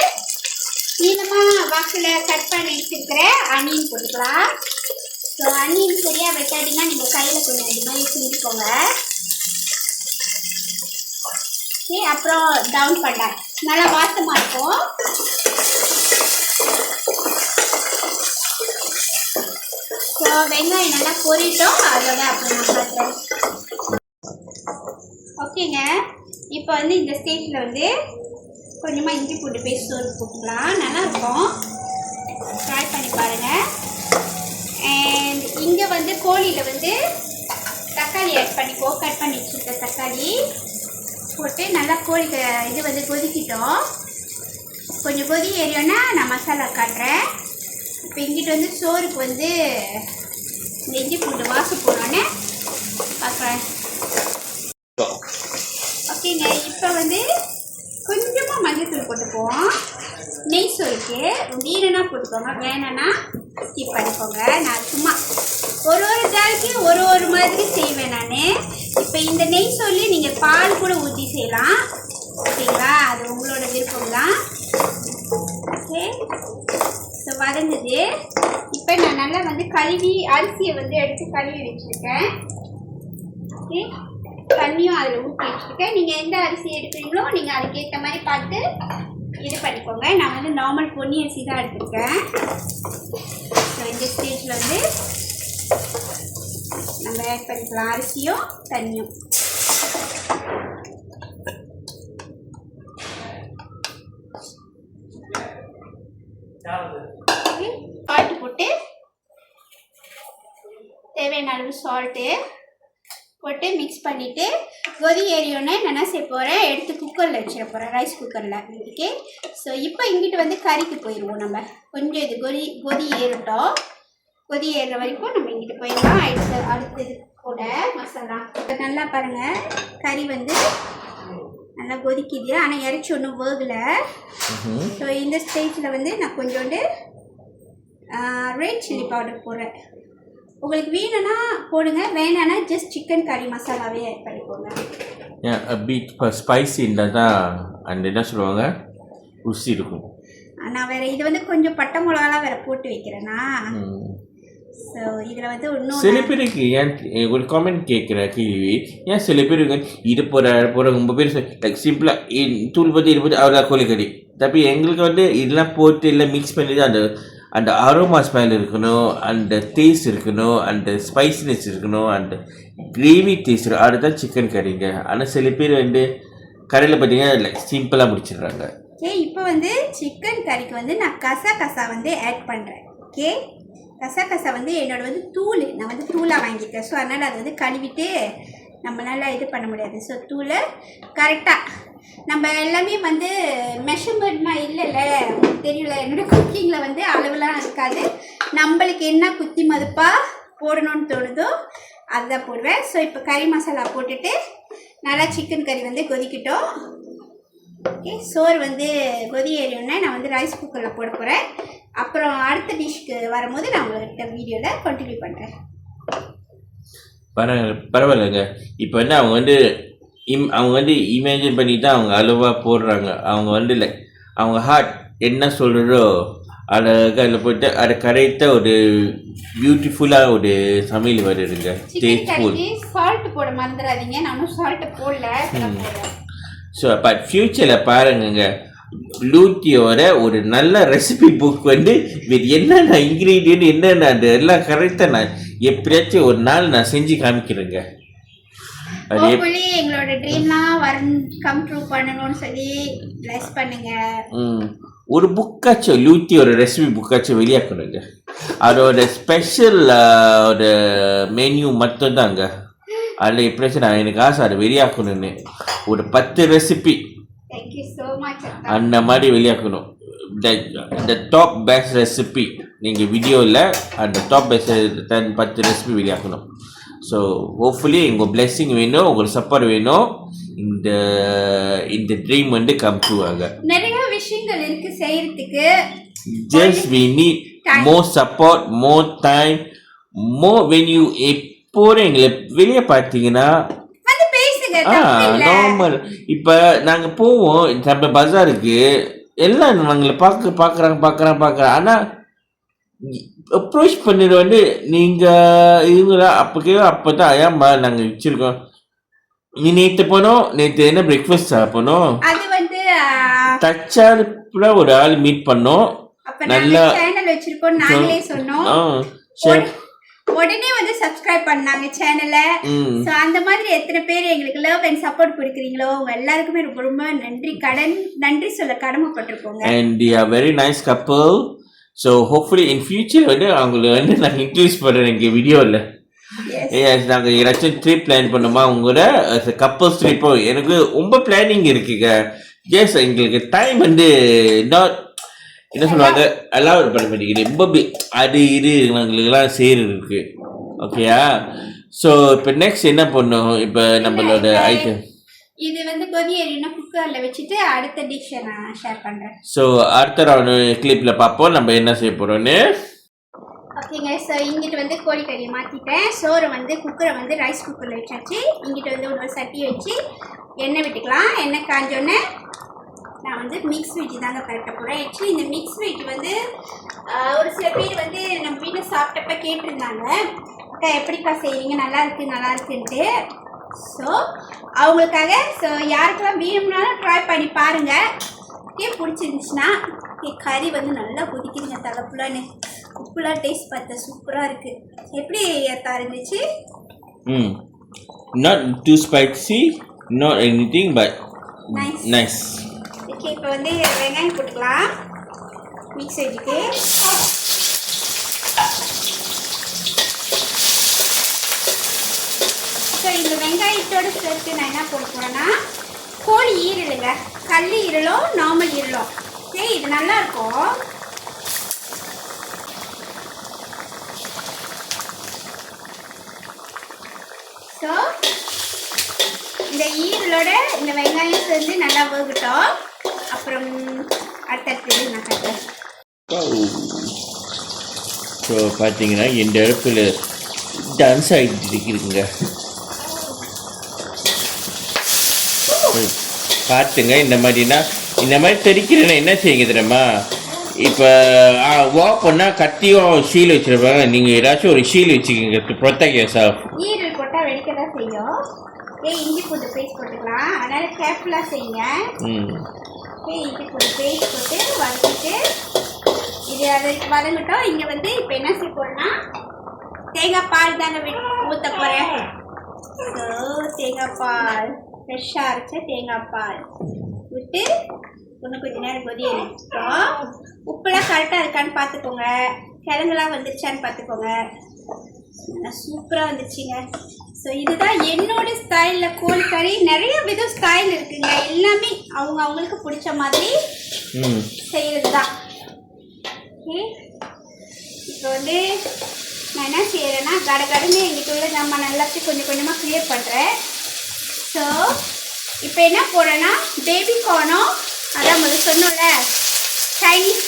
நீளமாக வாக்கில் கட் பண்ணி வச்சுருக்கிற அனியன் போட்டுக்கலாம். ஸோ அனியன் சரியாக வெட்டாட்டிங்கன்னா நீங்கள் கையில் கொஞ்சம் இது மாதிரி செஞ்சுக்கோங்க. ஓகே, அப்புறம் டவுன் பண்ண நல்லா வாசமாக இருக்கும். ஸோ வெங்காயம் நல்லா பொரிட்டோம். அதோட அப்புறம் நான் பார்க்குறேன். ஓகேங்க, இப்போ வந்து இந்த ஸ்டேஜில் வந்து கொஞ்சமாக இஞ்சி பூண்டு பேஸ்ட் சோறு போட்டுக்கலாம். நல்லாயிருக்கும், ட்ரை பண்ணி பாருங்கள். அண்ட் இங்கே வந்து கோழியில் வந்து தக்காளி ஆட் பண்ணிக்கோ. கட் பண்ணி வச்சுருக்க தக்காளி போட்டு நல்லா கோழி இது வந்து கொதிக்கிட்டோம். கொஞ்சம் கொதி ஏறியோன்னா நான் மசாலா காட்டுறேன். இப்போ இங்கிட்டு வந்து சோறுக்கு வந்து இந்த இஞ்சி பூண்டு வாசம் போடணுன்னு பார்க்குறேன். ஓகேங்க, இப்போ வந்து கொஞ்சமாக மஞ்சள்தூள் போட்டுக்குவோம். நெய் சோறுக்கு வேணும்னா போட்டுக்கோங்க, வேணான்னா ஸ்கிப் பண்ணிக்கோங்க. நான் சும்மா ஒரு ஜாதிக்கு ஒரு மாதிரி செய்வேன் நான். இப்போ இந்த நெய் சொல்லி நீங்கள் பால் கூட ஊற்றி செய்யலாம். ஓகேங்களா, அது உங்களோட விருப்பம் தான். ஓகே, ஸோ வதங்குது. இப்போ நான் நல்லா வந்து கழுவி அரிசியை வந்து எடுத்து கழுவி வச்சுருக்கேன். ஓகே, தண்ணியும் அதில் ஊற்றி வச்சுருக்கேன். நீங்கள் எந்த அரிசி எடுக்கிறீங்களோ நீங்கள் அதுக்கேற்ற மாதிரி பார்த்து இது பண்ணிக்கோங்க. நான் வந்து நார்மல் பொன்னி அரிசி தான் எடுத்துருக்கேன். ஸோ இந்த ஸ்டேஜில் வந்து நம்ம ஆட் பண்ணிக்கலாம் அரிசியும் தண்ணியும். சால்ட்டு போட்டு தேவையான அளவு சால்ட்டு போட்டு மிக்ஸ் பண்ணிவிட்டு கொதி ஏறியோன்னே நான் என்ன செய்ய போகிறேன், எடுத்து குக்கரில் வச்சிட போகிறேன், ரைஸ் குக்கரில். ஓகே, ஸோ இப்போ இங்கிட்டு வந்து கறிக்கு போயிடுவோம். நம்ம கொஞ்சம் இது கொதி ஏறிட்டோம். கொதி ஏறுற வரைக்கும் நம்ம இங்கிட்டு போயிடலாம். அடுத்தது கூட மசாலா நல்லா பாருங்கள். கறி வந்து நல்லா கொதிக்குது, ஆனால் இறச்சி ஒன்றும் வேகலை. ஸோ இந்த ஸ்டேஜில் வந்து நான் கொஞ்சோண்டு ரெட் சில்லி பவுடர் போடுறேன். உங்களுக்கு வேணும்னா போடுங்க, வேணான்னா ஜஸ்ட் சிக்கன் கறி மசாலாவே ஆட் பண்ணிக்கோங்க. ஸ்பைசி இருந்தால் தான் அந்த என்ன சொல்லுவாங்க ருசி இருக்கும். நான் வேறு இது வந்து கொஞ்சம் பட்டை மிளகாலாம் வேறு போட்டு வைக்கிறேன்னா. ஸோ இதில் வந்து இன்னும் சில பேருக்கு ஏன் ஒரு காமெண்ட் கேட்குற கேள்வி, ஏன் சில பேருக்கு இது போகிற ரொம்ப பேர் லைக் சிம்பிளாக தூள் பற்றி இருப்பது அவ்வளோ கோழிக்கறி. தப்பி எங்களுக்கு வந்து இதெல்லாம் போட்டு எல்லாம் மிக்ஸ் பண்ணி தான் அந்த அரோமா ஸ்மெல் இருக்கணும், அந்த டேஸ்ட் இருக்கணும், அந்த ஸ்பைசினஸ் இருக்கணும், அந்த கிரேவி டேஸ்ட் இருக்கணும். அதுதான் சிக்கன் கறிங்க. ஆனால் சில பேர் வந்து கடையில் பார்த்தீங்கன்னா லைக் சிம்பிளாக முடிச்சிடுறாங்க. ஓகே, இப்போ வந்து சிக்கன் கறிக்கு வந்து நான் கசா வந்து ஆட் பண்ணுறேன். ஓகே, கசா வந்து என்னோட வந்து தூள், நான் வந்து தூளாக வாங்கிட்டேன். ஸோ அதனால் அதை வந்து கழுவிட்டு நம்மளால் இது பண்ண முடியாது. ஸோ தூளை கரெக்டாக நம்ம எல்லாமே வந்து மெஷர்மெண்ட்லாம் இல்லைல்ல, உங்களுக்கு தெரியல. என்னோடய குக்கிங்கில் வந்து அளவுலாம் இருக்காது. நம்மளுக்கு என்ன குத்தி மதிப்பாக போடணும்னு தோணுதோ அதுதான் போடுவேன். ஸோ இப்போ கறி மசாலா போட்டுட்டு நல்லா சிக்கன் கறி வந்து கொதிக்கிட்டோம். ஓகே, சோறு வந்து கொதி ஏறியோன்னே நான் வந்து ரைஸ் குக்கரில் போட போகிறேன். அப்புறம் அடுத்த டிஷ்க்கு வரும்போது நான் உங்கள்கிட்ட வீடியோவில் கண்டினியூ பண்ணுறேன். பரவாயில்லைங்க. இப்போ வந்து அவங்க வந்து இமேஜின் பண்ணி தான் அவங்க அளவாக போடுறாங்க. அவங்க வந்து இல்லை, அவங்க ஹார்ட் என்ன சொல்கிறதோ அழகாக அதில் போட்டு அதை கரெக்டாக ஒரு பியூட்டிஃபுல்லாக ஒரு சமையல் வருதுங்க. டேஸ்ட்ஃபுல். சால்ட் போட மறந்துடாதீங்க, நானும் சால்ட்டு போடல. ஸோ பட் ஃப்யூச்சரில் பாருங்கங்க, லூத்தியோட ஒரு நல்ல ரெசிபி புக் வந்து வித் என்னென்ன இன்க்ரீடியன்ட் என்னென்ன அது எல்லாம் கரெக்டாக நான் எப்படியாச்சும் ஒரு நாள் நான் செஞ்சு காமிக்கிறேங்க. அது எங்களோட ட்ரீம்லாம் கம் ட்ரூ பண்ணணும்னு சொல்லி பிளஸ் பண்ணுங்க. ஒரு புக்காச்சும் லூத்தியோட ரெசிபி புக்காச்சும் வெளியாக்கணுங்க. அதோட ஸ்பெஷல் ஒரு மெனு மட்டும் தாங்க. அதில் எப்படியாச்சும் நான் எனக்கு ஆசை அதை வெளியாக்கணும்னு. ஒரு 10 ரெசிபி அந்த மாதிரி வெளியாக்கணும். இந்த டாப் பெஸ்ட் ரெசிபி நீங்கள் வீடியோவில் அந்த டாப் பெஸ்ட் 10 ரெசிபி வெளியாக்கணும். ஸோ ஹோப்ஃபுல்லி உங்கள் பிளெஸ்ஸிங் வேணும், உங்களுக்கு சப்போர்ட் வேணும். இந்த ட்ரீம் வந்து கம் ட்ரூ ஆக நிறைய விஷயங்கள் இருக்கு செய்யறதுக்கு. just we need more support, more time, more when you எப்போதும் எங்களை வெளியே பார்த்தீங்கன்னா வந்து பேசுங்க, தப்பு இல்ல. நார்மல். இப்போ நாங்கள் போவோம் நம்ம பஜாருக்கு, எல்லாம் நாங்களை பார்க்குறாங்க. ஆனால் அப்ரோச் பண்ணிடு வந்து நீங்கள் இவங்களா அப்போ தான் ஐயாம்மா நாங்கள் வச்சுருக்கோம். நீ நேற்று போனோம், நேற்று என்ன பிரேக்ஃபாஸ்ட் சாப்பிடணும், அது வந்து தச்சார்புல ஒரு ஆள் மீட் பண்ணோம். அப்ப நல்லா சேனல் வச்சிருக்கோம் நாங்களே சொன்னோம். உடனே வந்து சப்ஸ்கிரைப் பண்ணாங்க சேனலை. ஸோ அந்த மாதிரி எத்தனை பேர் எங்களுக்கு லவ் அண்ட் சப்போர்ட் கொடுக்குறீங்களோ உங்க எல்லாருக்குமே ரொம்ப ரொம்ப நன்றி சொல்ல கடமைப்பட்டிருக்கோங்க. And they are very nice couple. So hopefully in future வந்து அவங்களை வந்து நாங்கள் இன்ட்ரடியூஸ் பண்ணுறேன் எங்கள் வீடியோவில். நாங்கள் ஏதாச்சும் ட்ரிப் பிளான் பண்ணுமா உங்களோட கப்பல்ஸ் ட்ரிப்போ. எனக்கு ரொம்ப பிளானிங் இருக்குங்க. எஸ் எங்களுக்கு டைம் வந்து நாட் என்ன சொல்லுவாங்க அலோவ் பண்ண மாட்டேங்குது. ரொம்ப அது இது எங்களுக்கெல்லாம் செய்கிறது இருக்கு. ஓகேயா? ஸோ இப்போ நெக்ஸ்ட் என்ன பண்ணும், இப்போ நம்மளோட ஐட்டம் இது வந்து கொதியேறினா குக்கரில் வச்சுட்டு அடுத்த டிஷ்ஷை நான் ஷேர் பண்ணுறேன். ஸோ அடுத்த ரவுண்ட் கிளிப்பில் பார்ப்போம் நம்ம என்ன செய்ய போகிறோன்னு. ஓகேங்க. ஸோ இங்கிட்டு வந்து கோழிக்கறியை மாற்றிட்டேன். சோறு வந்து குக்கரை வந்து ரைஸ் குக்கரில் வச்சாச்சு. இங்கிட்டு வந்து ஒரு சட்டியை வச்சு எண்ணெய் விட்டுக்கலாம். எண்ணெய் காஞ்சோன்னே நான் வந்து மிக்ஸ் வெஜ் தாங்க பரட்ட போகிறேன். ஆக்சுவலி இந்த மிக்ஸ் வெஜ் வந்து ஒரு சில பேர் வந்து நம்ம வீட்டில் சாப்பிட்டப்ப கேட்டிருந்தாங்க, அக்கா எப்படிக்கா செய்கிறீங்க, நல்லா இருக்குன்ட்டு. ஸோ அவங்களுக்காக ஸோ யாருக்கெல்லாம் வேணும்னாலும் ட்ரை பண்ணி பாருங்கள். பிடிச்சிருந்துச்சுன்னா கறி வந்து நல்லா கொதிக்குதுங்க தலைப்புலான்னு. உப்புலாம் டேஸ்ட் பார்த்தா சூப்பராக இருக்குது. எப்படி ஏற்றா இருந்துச்சு? not too spicy, not anything but nice. Okay, இப்போ வந்து வெங்காயம் போட்டுக்கலாம் மிக்ஸ் வெஜ்ஜுக்கு. ஸோ இந்த வெங்காயத்தோடு சேர்த்து நான் என்ன போட போகிறேன்னா கோழி ஈரலுங்க, கல் ஈரலோ நார்மல் ஈரலோ. சரி, இது நல்லாயிருக்கும். ஸோ இந்த ஈரலோட இந்த வெங்காயம் சேர்ந்து நல்லா வேகட்டும். அப்புறம் அடுத்தடுத்து நான் கட்டுறேன். ஸோ பார்த்தீங்கன்னா இந்த இடத்துல டான்ஸ் ஆகிட்டு இருக்குதுங்க. பார்த்துங்க இந்த மாதிரி தெரிக்கிறேன்னா என்ன செய்யுங்க தெரியுமா, இப்போ பண்ணால் கத்தியும் ஷீல் வச்சுருப்பாங்க. நீங்கள் ஏதாச்சும் ஒரு ஷீல் வச்சுக்கோங்க டு ப்ரொடெக்ட் யுவர்செல்ஃப். ஈரல் போட்டால் வெடிக்க தான் செய்யும். இஞ்சி பூண்டு பேஸ்ட் போட்டுக்கலாம், அதனால் கேர்ஃபுல்லாக செய்யுங்க. இஞ்சி பூண்டு பேஸ்ட் போட்டு வதக்கிட்டு இது அது வதங்கட்டும். இங்கே வந்து இப்போ என்ன செய்ய போகிறேன்னா தேங்காய் பால் தாங்க ஊற்ற போகிறேன். ஸோ தேங்காய் பால் ஃப்ரெஷ்ஷாக அரைச்ச தேங்காய் பால் விட்டு இன்னும் கொஞ்சம் நேரம் கொதியேறிட்டோம். உப்புலாம் கரெக்டாக இருக்கான்னு பார்த்துக்கோங்க, கிழங்குலாம் வந்துருச்சான்னு பார்த்துக்கோங்க. சூப்பராக வந்துச்சுங்க. ஸோ இதுதான் என்னோட ஸ்டைலில் கோழிக்கறி. நிறைய விதம் ஸ்டைல் இருக்குங்க, எல்லாமே அவங்களுக்கு பிடிச்ச மாதிரி செய்கிறது தான். ஓகே, இப்போ வந்து நான் என்ன செய்கிறேன்னா கடகடன்னு எங்கிட்ட உள்ள நம்ம எல்லாத்தையும் கொஞ்சம் கொஞ்சமாக க்ளியர் பண்ணுறேன். ஸோ இப்போ என்ன போடுறேன்னா பேபி கார்னும் அதான் முதல்ல சொன்னோம்ல சைனீஸ்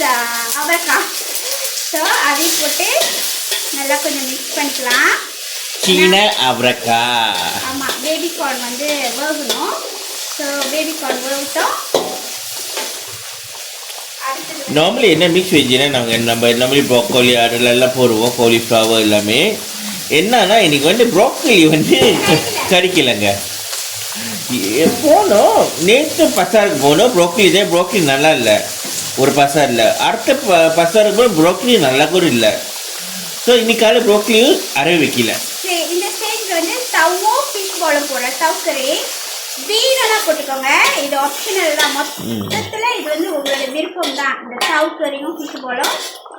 அவரைக்காய். ஸோ அதையும் போட்டு நல்லா கொஞ்சம் மிக்ஸ் பண்ணிக்கலாம். சீன அவரைக்காய். ஆமாம், பேபி கார்ன் வந்து வேகணும். ஸோ பேபி கார்ன் வேகட்டும். நார்மலி என்ன மிக்ஸ் வெஜ்ஜுன்னா நம்ம ப்ரோக்கோலி அதெல்லாம் போடுவோம், காலிஃப்ளவர் எல்லாமே. என்னன்னா இன்னைக்கு வந்து ப்ரோக்கோலி வந்து கறிக்கலைங்க. போனோம் நேற்று பசாருக்கு போனோம், ப்ரோக்கோலி நல்லா இல்லை. ஒரு பசார் இல்லை, அடுத்த பசாருக்கு போய் ப்ரோக்கோலி நல்லா கூட இல்லை. ஸோ இன்னைக்கால ப்ரோக்கோலியும் அரைய வைக்கல. இந்த ஸ்டேஜ் வந்து தவோ ஃபிஷ் பாலும் போடுற தவக்கறி பீனெல்லாம் போட்டுக்கோங்க. இது ஆப்ஷனல் தான். மொத்தத்தில் இது வந்து உங்களோட விருப்பம் தான். இந்த தவக்கறியும் ஃபிஷ் பாலும்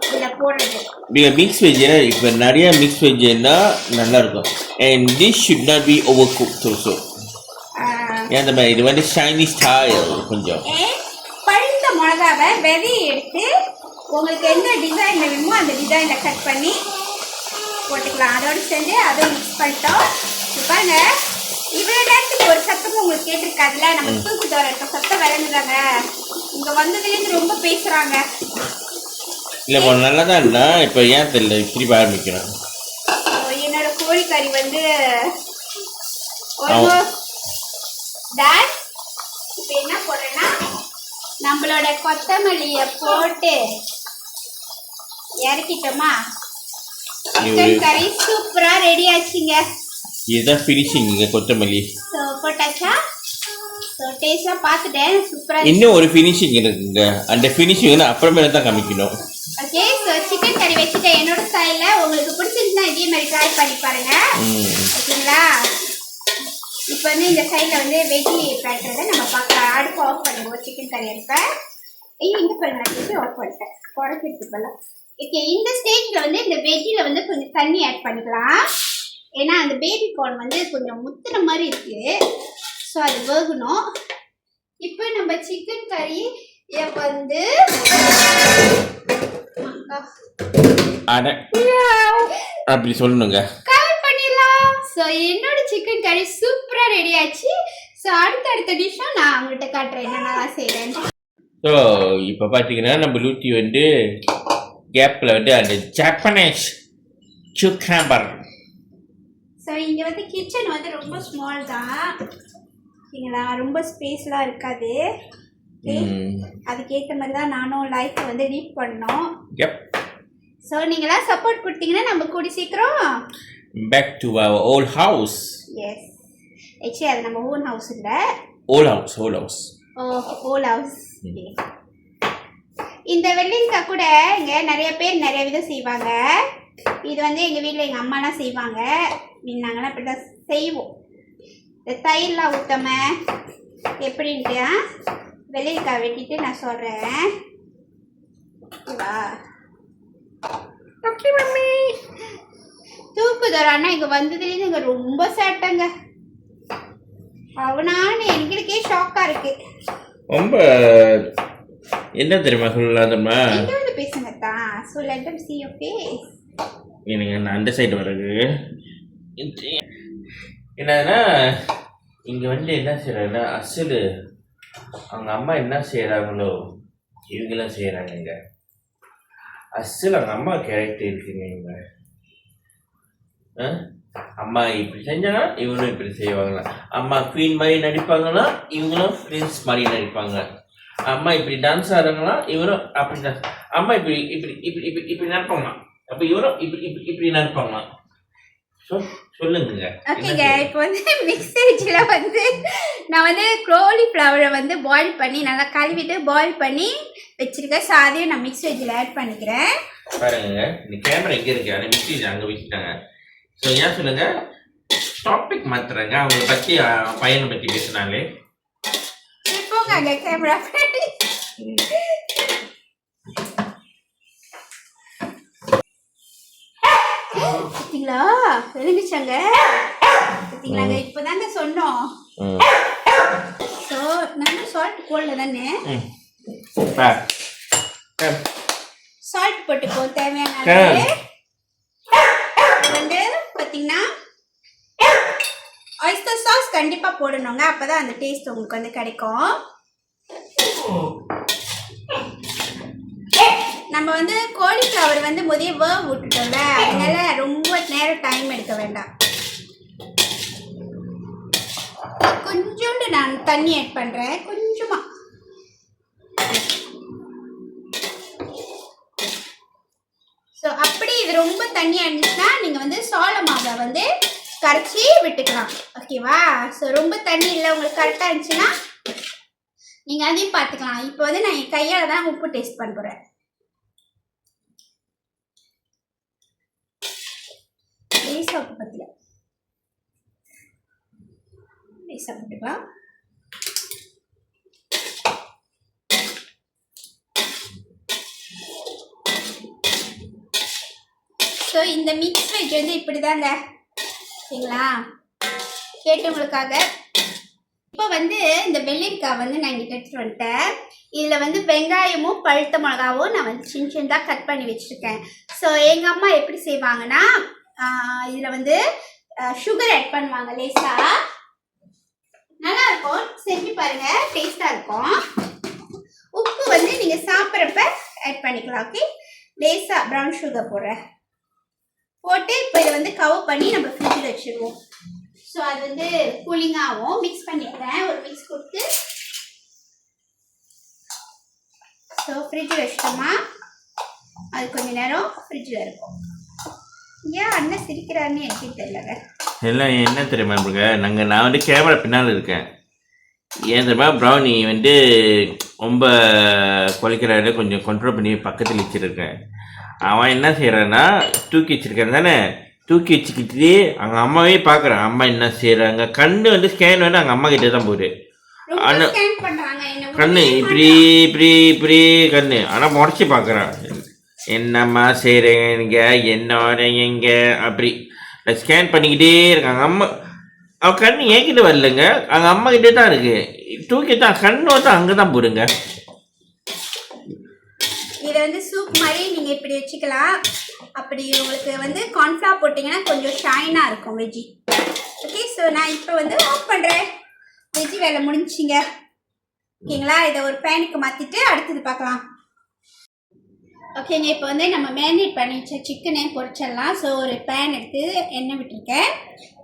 இதில் போடுறது. நீங்கள் மிக்ஸ் வெஜ் இப்போ நிறைய மிக்ஸ் வெஜ்னா நல்லா இருக்கும். And this should not be over cooked also. ஏன் மாதிரி இது வந்து சைனீஸ் ஸ்டைல் கொஞ்சம். பழுத்த மிளகாவை விதையை எடுத்து உங்களுக்கு எந்த டிசைனில் வேணுமோ அந்த டிசைனில் கட் பண்ணி போட்டுக்கலாம். அதோடு சேர்ந்து அதை மிக்ஸ் பண்ணிட்டோம். பாருங்க, இவ்வளோ நேரத்துக்கு ஒரு சத்தமும் உங்களுக்கு கேட்டிருக்காதுல்ல. நம்ம தூக்கு தோற இருக்க சத்தம் விளையாடுறாங்க. இங்கே வந்ததுலேருந்து ரொம்ப பேசுகிறாங்க. இல்லை இப்போ நல்லா தான் இருந்தா, இப்போ ஏன் தெரியல திருப்பி ஆரம்பிக்கிறேன். என்னோட கோழிக்கறி வந்து ஆல்மோஸ்ட் டன். இப்போ என்ன போடுறேன்னா, நம்மளோட கொத்தமல்லியை போட்டு இறக்கிட்டோமா, சிக்கன் கறி சூப்பரா ரெடி ஆச்சுங்க. இதுதான் ஃபினிஷிங். கொத்தமல்லி ஸோ போட்டாச்சா? ஸோ டேஸ்டாக பார்த்துட்டேன், சூப்பராக. இன்னும் ஒரு ஃபினிஷிங் இருக்குங்க. அந்த ஃபினிஷிங் வந்து அப்புறமேல தான் காமிக்கணும். ஓகே, ஸோ சிக்கன் கறி வச்சுட்டேன் என்னோட ஸ்டைலில். உங்களுக்கு பிடிச்சிருந்துச்சுன்னா இதே மாதிரி ட்ரை பண்ணி பாருங்க. ஓகேங்களா? இப்போ வந்து இந்த சைடில் வந்து வெஜ்ஜி பேட்டுறதை நம்ம பார்க்கலாம். அடுப்பு ஆஃப் பண்ணுவோம். சிக்கன் கறி எடுப்பேன். இங்கே பாருங்க, நான் ஆஃப் பண்ணிட்டேன். குறைச்சிட்டு போல. ஓகே, இந்த ஸ்டேஜில் வந்து இந்த வெஜ்ஜில் வந்து கொஞ்சம் தண்ணி ஆட் பண்ணிக்கலாம். ஏன்னா அந்த பேபி கார்ன் வந்து கொஞ்சம் முத்துன மாதிரி இருக்குது. ஸோ அது வேகணும். இப்போ நம்ம சிக்கன் கறி வந்து அப்படி சொல்லணுங்க. கவர் பண்ணிடலாம். ஸோ என்னோட சிக்கன் கறி சூப்பராக ரெடி ஆச்சு. ஸோ அடுத்த டிஷ்ஷும் நான் உங்கள்கிட்ட காட்டுறேன் என்னென்னலாம் செய்கிறேன். ஸோ இப்போ பார்த்தீங்கன்னா நம்ம லூட்டி வந்து கேப்பில் வந்து அந்த ஜப்பனீஸ் சுக்கம்பர். ஸோ இங்கே வந்து கிச்சன் வந்து ரொம்ப ஸ்மால் தான். சரிங்களா? ரொம்ப ஸ்பேஸ்லாம் இருக்காது. அதுக்கேற்ற மாதிரி தான் நானும் லைஃப்பை வந்து லீட் பண்ணோம். ஸோ நீங்களாம் சப்போர்ட் கொடுத்தீங்கன்னா நம்ம கூடி சீக்கிரம் back to our old house. Yes, actually அது நம்ம ஓன் ஹவுஸ் இல்லை, ஓல்ட் ஹவுஸ். Old house. இந்த வெள்ளிக்காய் கூட இங்கே நிறைய பேர் நிறைய விதம் செய்வாங்க. இது வந்து எங்கள் வீட்டில் எங்கள் அம்மாலாம் செய்வாங்க. நாங்களாம் இப்படி தான் செய்வோம். இந்த தயிர்லாம் ஊற்றாம எப்படின்ட்டு வெள்ளிக்காய் வெட்டிட்டு நான் சொல்கிறேன். ஓகேவா? Okay mummy. தூக்குதோர் அண்ணா இங்கே வந்ததுலேருந்து இங்கே ரொம்ப சேட்டங்க. அவனான்னு எங்களுக்கே ஷாக்காக இருக்கு. ரொம்ப என்ன தெரியுமா சொல்லலாம் தெரியுமா? எங்கே வந்து பேசுங்க தான். So let them see your face. எனக்கு நான் அந்த சைடு வர்றது என்னன்னா, இங்கே வந்து என்ன செய்கிறாங்கன்னா அசல் அவங்க அம்மா என்ன செய்கிறாங்களோ இவங்களாம் செய்கிறாங்க. இங்கே அசல் அவங்க அம்மா கேரக்டர் இருக்குங்க. இவங்க அம்மா இப்படி செஞ்சாங்கன்னா இவங்களும் இப்படி செய்வாங்களா. அம்மா குவீன் மாதிரி நடிப்பாங்கன்னா இவங்களும் பிரின்ஸ் மாதிரி நடிப்பாங்க. அம்மா இப்படி டான்ஸ் ஆடுறாங்களா இவரும் அப்படி டான்ஸ். அம்மா இப்படி இப்படி இப்படி இப்படி இப்படி நடப்பாங்களாம். அப்போ இவரும் இப்படி இப்படி இப்படி நடப்பாங்களாம். சொல்லுங்க. ஓகேங்க, இப்போ வந்து மிக்ஸேஜில் வந்து நான் வந்து காலிஃப்ளவரை வந்து பாயில் பண்ணி நல்லா கழுவிட்டு பாயில் பண்ணி வச்சிருக்கேன். ஸோ அதையும் நான் மிக்ஸேஜில் ஆட் பண்ணிக்கிறேன். பாருங்க, இந்த கேமரா எங்கே இருக்கு? அந்த மிக்ஸேஜ் அங்கே வச்சுட்டாங்க. ஸோ ஏன் சொல்லுங்க, டாபிக் மாத்துறாங்க. அவங்கள பற்றி பையனை பற்றி பேசினாலே போங்க அங்கே கேமரா. பார்த்தீங்களா விழுந்துச்சாங்க? பார்த்தீங்களாங்க? இப்போதாங்க சொன்னோம். ஸோ நான் சால்ட் போடல தானே. சால்ட் போட்டுக்கோ தேவையான அளவு. வந்து பார்த்தீங்கன்னா ஆயிஸ்டர் சாஸ் கண்டிப்பாக போடணுங்க. அப்போ தான் அந்த டேஸ்ட் உங்களுக்கு வந்து கிடைக்கும். நம்ம வந்து காலிஃப்ளவர் வந்து முதல்ல வேவ் விட்டுட்டோம்ல, அதனால ரொம்ப நேரம் டைம் எடுக்க வேண்டாம். கொஞ்சோண்டு நான் தண்ணி ஆட் பண்ணுறேன், கொஞ்சமாக. ஸோ அப்படி இது ரொம்ப தண்ணியாக இருந்துச்சுன்னா நீங்கள் வந்து சோள மாவை வந்து கரைச்சி விட்டுக்கலாம். ஓகேவா? ஸோ ரொம்ப தண்ணி இல்லை உங்களுக்கு கரெக்டாக இருந்துச்சுன்னா நீங்கள் அதையும் பார்த்துக்கலாம். இப்போ வந்து நான் என் கையால் தான் உப்பு டேஸ்ட் பண்ணுறேன். லேசாக பற்றில லேசாக போட்டுக்கலாம். ஸோ இந்த மிக்ஸ் வெஜ் வந்து இப்படி தாங்க. சரிங்களா? கேட்டவங்களுக்காக இப்போ வந்து இந்த வெள்ளரிக்காய் வந்து நான் இங்கே எடுத்துகிட்டு வந்துட்டேன். இதில் வந்து வெங்காயமும் பழுத்த மிளகாவும் நான் வந்து சின்ன சின்னதாக கட் பண்ணி வச்சுருக்கேன். ஸோ எங்கள் அம்மா எப்படி செய்வாங்கன்னா, இதில் வந்து சுகர் ஆட் பண்ணுவாங்க லேசா. நல்லா இருக்கும், செஞ்சு பாருங்க, டேஸ்டாக இருக்கும். உப்பு வந்து நீங்கள் சாப்பிட்றப்ப ஆட் பண்ணிக்கலாம். ஓகே, லேசாக ப்ரௌன் சுகர் போட்டு இப்போ இதை வந்து கவர் பண்ணி நம்ம ஃப்ரிட்ஜில் வச்சுருவோம். ஸோ அது வந்து கூலிங் ஆகும். மிக்ஸ் பண்ணிடுறேன், ஒரு மிக்ஸ் கொடுத்து. ஸோ ஃப்ரிட்ஜில் வச்சிட்டோமா, அது கொஞ்சம் நேரம் ஃப்ரிட்ஜில் இருக்கும். ஏன் அண்ணன் சிரிக்கிறாருன்னு எனக்கு தெரியல. எல்லாம் என்ன தெரியுமா நான் வந்து கேமரா பின்னால் இருக்கேன். ஏன் தெரியுமா, ப்ரௌனி வந்து ரொம்ப குலைக்கிறாரு, கொஞ்சம் கண்ட்ரோல் பண்ணி பக்கத்தில் வச்சுருக்கேன். அவன் என்ன செய்கிறான்னா, தூக்கி வச்சுருக்கேன் தானே, தூக்கி வச்சுக்கிட்டு அவங்க அம்மாவே பார்க்குறான். அம்மா என்ன செய்கிறாங்க, கண்ணு வந்து ஸ்கேன் வந்து அவங்க அம்மா கிட்டே தான் போகுது. ஆனால் கண்ணு இப்படி இப்படி இப்படி கண்ணு, ஆனால் முடச்சி பார்க்குறான். என்னம்மா செய்கிறீங்க, என்ன எங்க அப்படி ஸ்கேன் பண்ணிக்கிட்டே இருக்காங்க. அம்மா அவன் கண்ணு ஏங்கிட்டு வரலங்க, அவங்க அம்மா கிட்டே தான் இருக்கு. தூக்கி தான் கண்ணு வந்து அங்கே தான் போடுங்க. இதை வந்து சூப் மாதிரி நீங்கள் இப்படி வச்சுக்கலாம். அப்படி உங்களுக்கு வந்து கார்ன்ஃப்ளவர் போட்டிங்கன்னா கொஞ்சம் ஷைனாக இருக்கும் வெஜ்ஜி. ஓகே, ஸோ நான் இப்போ வந்து ஆஃப் பண்ணுறேன். வெஜ்ஜி வேலை முடிஞ்சிங்க. ஓகேங்களா, இதை ஒரு பேனுக்கு மாற்றிட்டு அடுத்தது பார்க்கலாம். ஓகேங்க, இப்போ வந்து நம்ம மேரினேட் பண்ணி வச்ச சிக்கனை பொரிச்சிடலாம். ஸோ ஒரு பேன் எடுத்து எண்ணெய் விட்டுருக்கேன்.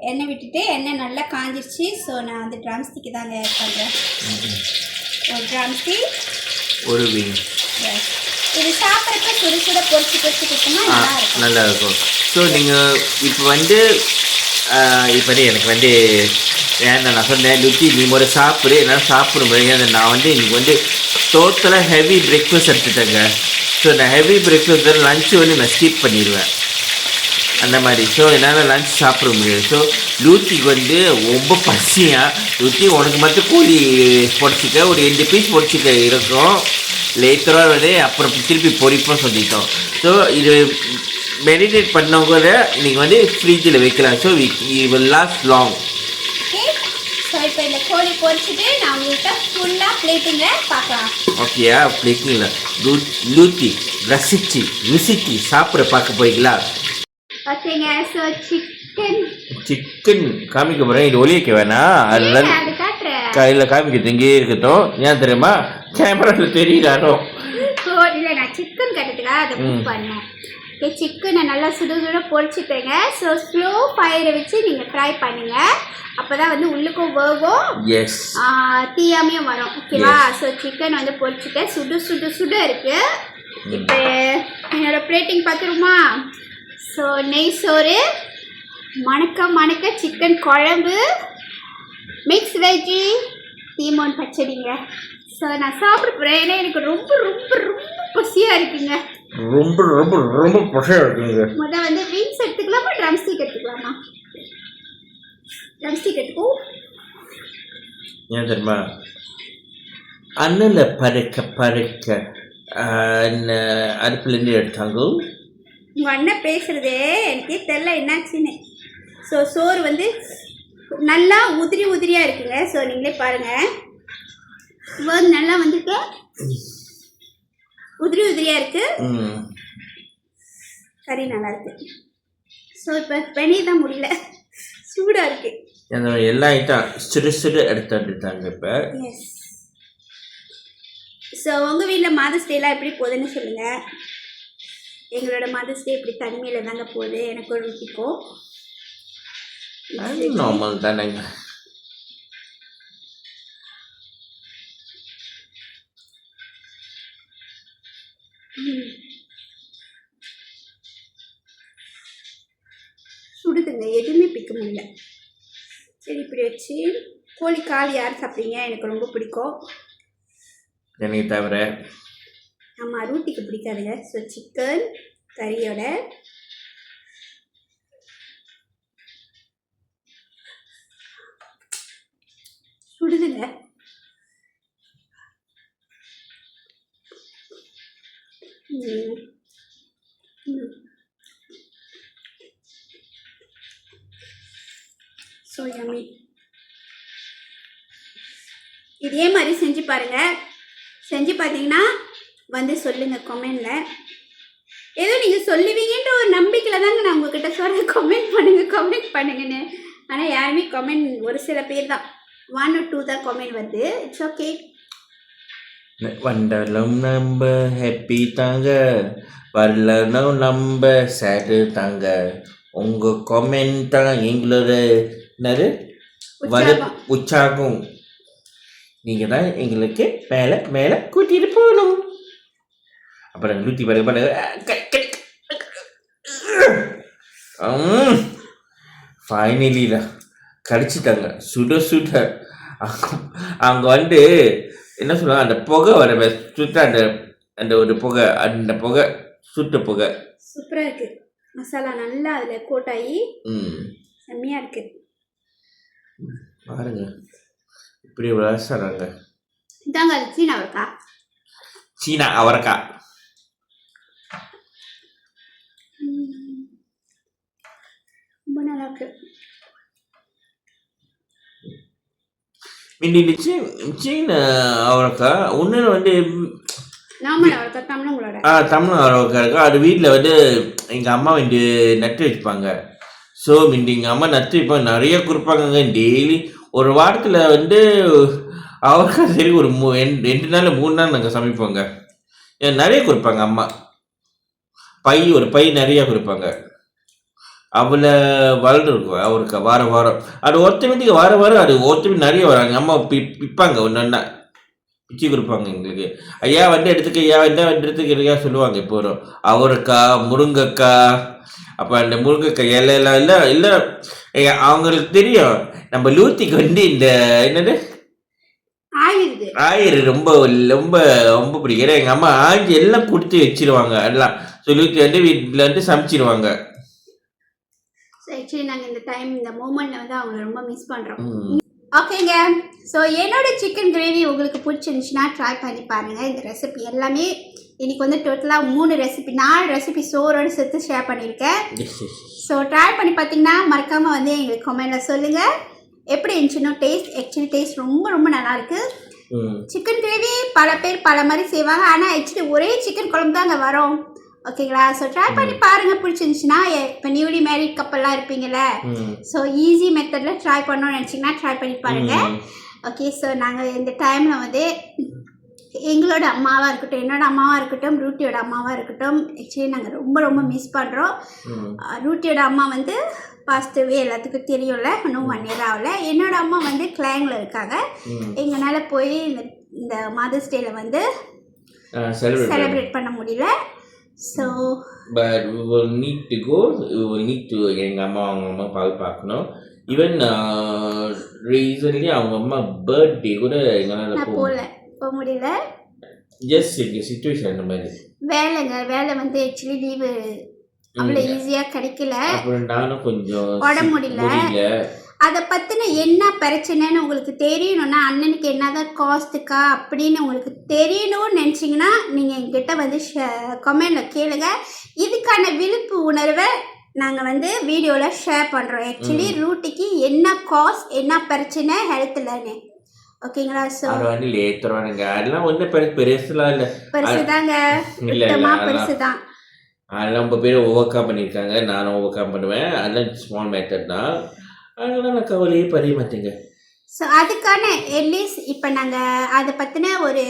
எண்ணெய் விட்டுட்டு எண்ணெய் நல்லா காஞ்சிருச்சு. ஸோ நான் வந்து ட்ரம் ஸ்டிக்கு தாங்க ஆட் பண்ணுறேன். ஒரு ட்ரம் ஸ்டிக், ஒரு வீண். இது சாப்பிட்றப்ப சுடு சுட பொரிச்சு கொடுத்தோம்னா நல்லா இருக்கும். ஸோ நீங்கள் இப்போ வந்து இப்போ எனக்கு வந்து ஏன்னா நான் சொன்னேன், லுச்சி நீ ஒரு சாப்பிடு, என்னால் சாப்பிட முடியாது. நான் வந்து இன்றைக்கி வந்து டோட்டலாக ஹெவி பிரேக்ஃபாஸ்ட் எடுத்துட்டேங்க. ஸோ நான் ஹெவி பிரேக்ஃபாஸ்ட் லஞ்சு வந்து நான் ஸ்கிப் பண்ணிடுவேன் அந்த மாதிரி. ஸோ என்னால் லஞ்ச் சாப்பிட முடியாது. ஸோ லூத்திக்கு வந்து ரொம்ப பசியாக, லூத்தி உனக்கு மட்டும் கோழி பொடிச்சிக்க, ஒரு 2 பீஸ் பொடிச்சிக்க இருக்கும். லேட்டராக வந்து அப்புறம் திருப்பி பொரிப்போம் சொல்லிட்டோம். ஸோ இது மெரினேட் பண்ணவங்க நீங்கள் வந்து ஃப்ரிட்ஜில் வைக்கலாம். So will last long. So இப்போ இந்த கோழி பொரிச்சிட்டு நான் உங்கள்கிட்ட ஃபுல்லாக பிளேட்டிங்கில் பார்க்கலாம். ஓகேயா, பிளேட்டிங்கில் லூத்தி ரசிச்சு ருசிச்சு சாப்பிட பார்க்க போய்ங்களா? ஓகேங்க, ஸோ சிக்கன் காமிக்க போகிறேன். இது ஒலிக்க வேணாம், அதெல்லாம் கையில் காமிக்கிறது இங்கே இருக்கட்டும். ஏன் தெரியுமா, கேமராவில் தெரியுதாரோ. இல்லை, நான் சிக்கன் கட்டுறதுக்காக அதை புக் பண்ணேன். ஓகே, சிக்கனை நல்லா சுட சுட பொரிச்சுட்டேங்க. ஸோ ஸ்லோ ஃபயரை வச்சு நீங்கள் ஃப்ரை பண்ணுங்கள். அப்போ தான் வந்து உள்ளுக்கும் வேகும், தீயாமையும் வரும். ஓகேவா? ஸோ சிக்கன் வந்து பொரிச்சுட்டேன், சுடு சுடு சுட இருக்குது. இப்போ என்னோட பிளேட்டிங் பார்த்துருமா? ஸோ நெய் சோறு, மணக்க சிக்கன் குழம்பு, மிக்ஸ் வெஜ்ஜி, தீமோன் பச்சடிங்க. ஸோ நான் சாப்பிட போகிறேன், ஏன்னா எனக்கு ரொம்ப ரொம்ப ரொம்ப பசியாக இருக்குங்க. ரொம்ப ரொம்ப ரொம்ப பசியாக இருக்குங்க. முதல் வந்து விங்ஸ் எடுத்துக்கலாமா, ட்ரம் ஸ்டிக் எடுத்துக்கலாமா? ட்ரம் ஸ்டிக் எடுத்துக்கோ. ஏன் தெரியுமா, அண்ணல பறக்க அடுப்புலேருந்து எடுத்தாங்க. உங்கள் அண்ணன் பேசுகிறதே எனக்கே தெரில என்னாச்சுன்னு. ஸோ சோறு வந்து நல்லா உதிரியாக இருக்குங்க. ஸோ நீங்களே பாருங்கள், வேர்டு நல்லா வந்துருக்கு, உதிரியாக இருக்குது, கறி நல்லா இருக்குது. ஸோ இப்போ வெந்நீர் தான் முடியல, சூடாக இருக்குது. எல்லா ஐட்டம் சுடு எடுத்தாங்க இப்போ. எஸ். ஸோ உங்கள் வீட்டில் மதர்ஸ் டேலாம் எப்படி போகுதுன்னு சொல்லுங்கள். எங்களோட மதர்ஸ் டே இப்படி தனிமையில் தாங்க போகுது. எனக்கு ஒரு பிடிக்கும். நார்மல் தானேங்க. சுடுதுங்க, எதுவுமே பிடிக்க முடியல. சரி, இப்படி வச்சு கோழி கால் யார் சாப்பிட்றீங்க? எனக்கு ரொம்ப பிடிக்கும். எனக்கு தவிர ஆமாம், ரூட்டிக்கு பிடிக்காதுங்க. ஸோ சிக்கன் கறியோட சுடுதுங்க. So yummy. இதே மாதிரி செஞ்சு பாருங்கள். செஞ்சு பார்த்தீங்கன்னா வந்து சொல்லுங்கள் கமெண்டில். ஏதோ நீங்கள் சொல்லுவீங்கன்ற ஒரு நம்பிக்கையில் தாங்க நான் உங்ககிட்ட சொல்கிறேன். கமெண்ட் பண்ணுங்கன்னு. ஆனால் யாருமே கமெண்ட் ஒரு சில பேர் தான் 1 or 2 தான் கமெண்ட் வருது. It's okay. வண்டலும் நம்ம ஹாப்பி தாங்க, வரலனும் நம்ம சேடு தாங்க. உங்கள் கமெண்ட் தான் எங்களோட என்னது உற்சாகம். நீங்கள் தான் எங்களுக்கு மேலே மேலே கூட்டிகிட்டு போகணும். அப்புறம் 110 ஃபைனலி தான் கடிச்சிட்டாங்க சுட சுட. அவங்க வந்து என்ன சொல்லுவாங்க, அந்த புகை வர சுட்ட அந்த அந்த ஒரு புகை, அந்த புகை சுட்ட புகை சூப்பராக இருக்குது. மசாலா நல்லா அதில் கோட்டாகி செம்மையாக இருக்குது. பாருங்க இப்படி விளாசுறாங்க. இதாங்க அது சீனா அவரைக்கா. சீனா அவரைக்கா ரொம்ப நல்லா இருக்கு. மிந்தி சீனா அவரைக்கா ஒன்று வந்து நாமல் அவரைக்கா தமிழங்களோட தமிழ் அவரைக்கா இருக்கா. அது வீட்டில் வந்து எங்கள் அம்மா வந்து நட்டு வச்சுப்பாங்க. ஸோ மிந்தி எங்கள் அம்மா நட்டு வைப்பாங்க, நிறைய கொடுப்பாங்க. டெய்லி ஒரு வாரத்தில் வந்து அவரைக்கா சரி ஒரு 2 நாள் 3 நாள் நாங்கள் சமைப்போங்க. நிறைய கொடுப்பாங்க அம்மா. ஒரு பை நிறைய கொடுப்பாங்க. அவ்வளோ வளர்ந்துருக்கும் அவருக்கு வாரம் வாரம். அது ஒருத்தமேட்டுக்கு வாரம் வாரம் அது ஒருத்தமே நிறைய வராங்க. அம்மா பிப்பாங்க ஒன்று பிச்சு கொடுப்பாங்க எங்களுக்கு. ஐயா வந்து எடுத்துக்க, ஐயா வந்து எடுத்துக்க ஐயா சொல்லுவாங்க. இப்போ வரும் அவரைக்காய், முருங்கைக்காய், அப்போ அந்த முருங்கைக்காய் இலையெல்லாம் இல்லை அவங்களுக்கு தெரியும். நம்ம லூத்திக்கு வந்து இந்த என்னது ஆயிரு ரொம்ப ரொம்ப ரொம்ப பிடிக்கும். எங்கள் அம்மா ஆஞ்சி எல்லாம் கொடுத்து வச்சிருவாங்க. எல்லாம் லூத்தி வந்து வீட்டில் வந்து சமைச்சிருவாங்க. ஆக்சுவலி நாங்கள் இந்த டைம் இந்த மூமெண்ட்டில் வந்து அவங்கள ரொம்ப மிஸ் பண்ணுறோம். ஓகேங்க. ஸோ என்னோட சிக்கன் கிரேவி உங்களுக்கு பிடிச்சிருந்துச்சுன்னா ட்ரை பண்ணி பாருங்கள். இந்த ரெசிபி எல்லாமே இன்னைக்கு வந்து டோட்டலாக 3 ரெசிபி 4 ரெசிபி சோறோடு சேர்த்து ஷேர் பண்ணியிருக்கேன். ஸோ ட்ரை பண்ணி பார்த்தீங்கன்னா மறக்காமல் வந்து எங்களுக்கு கமெண்டில் சொல்லுங்கள் எப்படி இருந்துச்சுன்னு. ஆக்சுவலி டேஸ்ட் ரொம்ப ரொம்ப நல்லாயிருக்கு. சிக்கன் கிரேவி பல பேர் பல மாதிரி செய்வாங்க, ஆனால் ஆக்சுவலி ஒரே சிக்கன் குழம்பு தாங்க வரும். ஓகேங்களா? ஸோ ட்ரை பண்ணி பாருங்கள். பிடிச்சிருந்துச்சுன்னா இப்போ நியூலி மேரிட் கப்பல்லாம் இருப்பீங்கள்ல, ஸோ ஈஸி மெத்தடில் ட்ரை பண்ணணும்னு நினச்சிங்கன்னா ட்ரை பண்ணி பாருங்கள். ஓகே. ஸோ நாங்கள் இந்த டைமில் வந்து எங்களோட அம்மாவாக இருக்கட்டும், என்னோட அம்மாவாக இருக்கட்டும், ரூட்டியோட அம்மாவாக இருக்கட்டும், ஆக்சுவலி நாங்கள் ரொம்ப ரொம்ப மிஸ் பண்ணுறோம். ரூட்டியோட அம்மா வந்து பாசிட்டிவே எல்லாத்துக்கும் தெரியும்ல, இன்னும் 1 year ஆகல. என்னோட அம்மா வந்து கிளாங்கில் இருக்காங்க. எங்களால் போய் இந்த மதர்ஸ் டேயில் வந்து செலிப்ரேட் பண்ண முடியல. So but we will need to go. We will need to எங்கள் அம்மா அவங்க அம்மா பார்க்கணும். ஈவன் ரீசன்ட்லி அவங்க அம்மா பர்த்டே கூட எங்களால் போக முடியல. ஜஸ்ட் எங்கள் சிச்சுவேஷன் அந்த மாதிரி வேலை வந்து ஆக்சுவலி லீவு அவ்வளோ ஈஸியாக கிடைக்கல. அப்புறம் நானும் கொஞ்சம் உடம்பு முடியல. அதை பற்றின என்ன பிரச்சனைன்னு உங்களுக்கு தெரியணும்னா, அண்ணனுக்கு என்னதான் காஸ்ட்டுக்கா அப்படின்னு உங்களுக்கு தெரியணும்னு நினச்சிங்கன்னா நீங்கள் எங்கிட்ட வந்து கமெண்டில் கேளுங்க. இதுக்கான விழிப்பு உணர்வை நாங்கள் வந்து வீடியோவில் ஷேர் பண்ணுறோம். ஆக்சுவலி ரூட்டிக்கு என்ன காஸ்ட், என்ன பிரச்சனை ஹெல்த்துலன்னு. ஓகேங்களா? ஸோ வந்து லேத்துறானுங்க. அதெல்லாம் ஒன்றும் பெருசுலாம் இல்லை, பெருசு தாங்க, சுத்தமாக பெருசு தான். அதெல்லாம் ரொம்ப பேர் ஓவர் கம் பண்ணியிருக்காங்க. நானும் ஓவர் கம் பண்ணுவேன். அதெல்லாம் ஸ்மால் மேட்டர் தான். அதனால நான் கவலையே பறிய மாட்டேங்க. ஸோ அதுக்கான அட்லீஸ்ட் இப்போ நாங்கள் அதை பற்றின ஒரு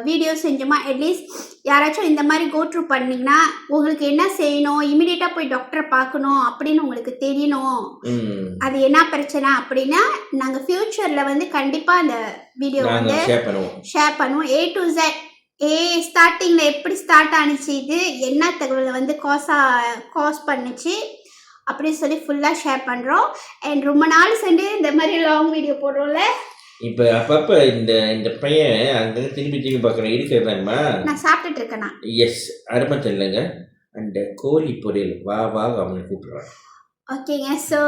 வீடியோ செஞ்சோமா, அட்லீஸ்ட் யாராச்சும் இந்த மாதிரி கோட்ரூ பண்ணிங்கன்னா உங்களுக்கு என்ன செய்யணும், இமீடியட்டாக போய் டாக்டரை பார்க்கணும் அப்படின்னு உங்களுக்கு தெரியணும், அது என்ன பிரச்சனை அப்படின்னா நாங்கள் ஃப்யூச்சரில் வந்து கண்டிப்பாக அந்த வீடியோ வந்து ஷேர் பண்ணுவோம். A to Z ஸ்டார்டிங்கில் எப்படி ஸ்டார்ட் ஆனிச்சு, இது என்ன தகவலை வந்து காஸ் பண்ணுச்சு அப்படின்னு சொல்லி ஃபுல்லாக ஷேர் பண்ணுறோம். அண்ட் ரொம்ப நாள் சென்று இந்த மாதிரி லாங் வீடியோ போடுறோம்ல. இப்போ அப்பப்போ இந்த பையன் அங்கே திரும்பி பார்க்குறேன் இருக்கிறதாம்மா. நான் சாப்பிட்டுட்டு இருக்கேண்ணா. எஸ், அருமை தெரியலங்க. அந்த கோழி பொரியல் வா அவனை கூப்பிடுறான். ஓகேங்க. ஸோ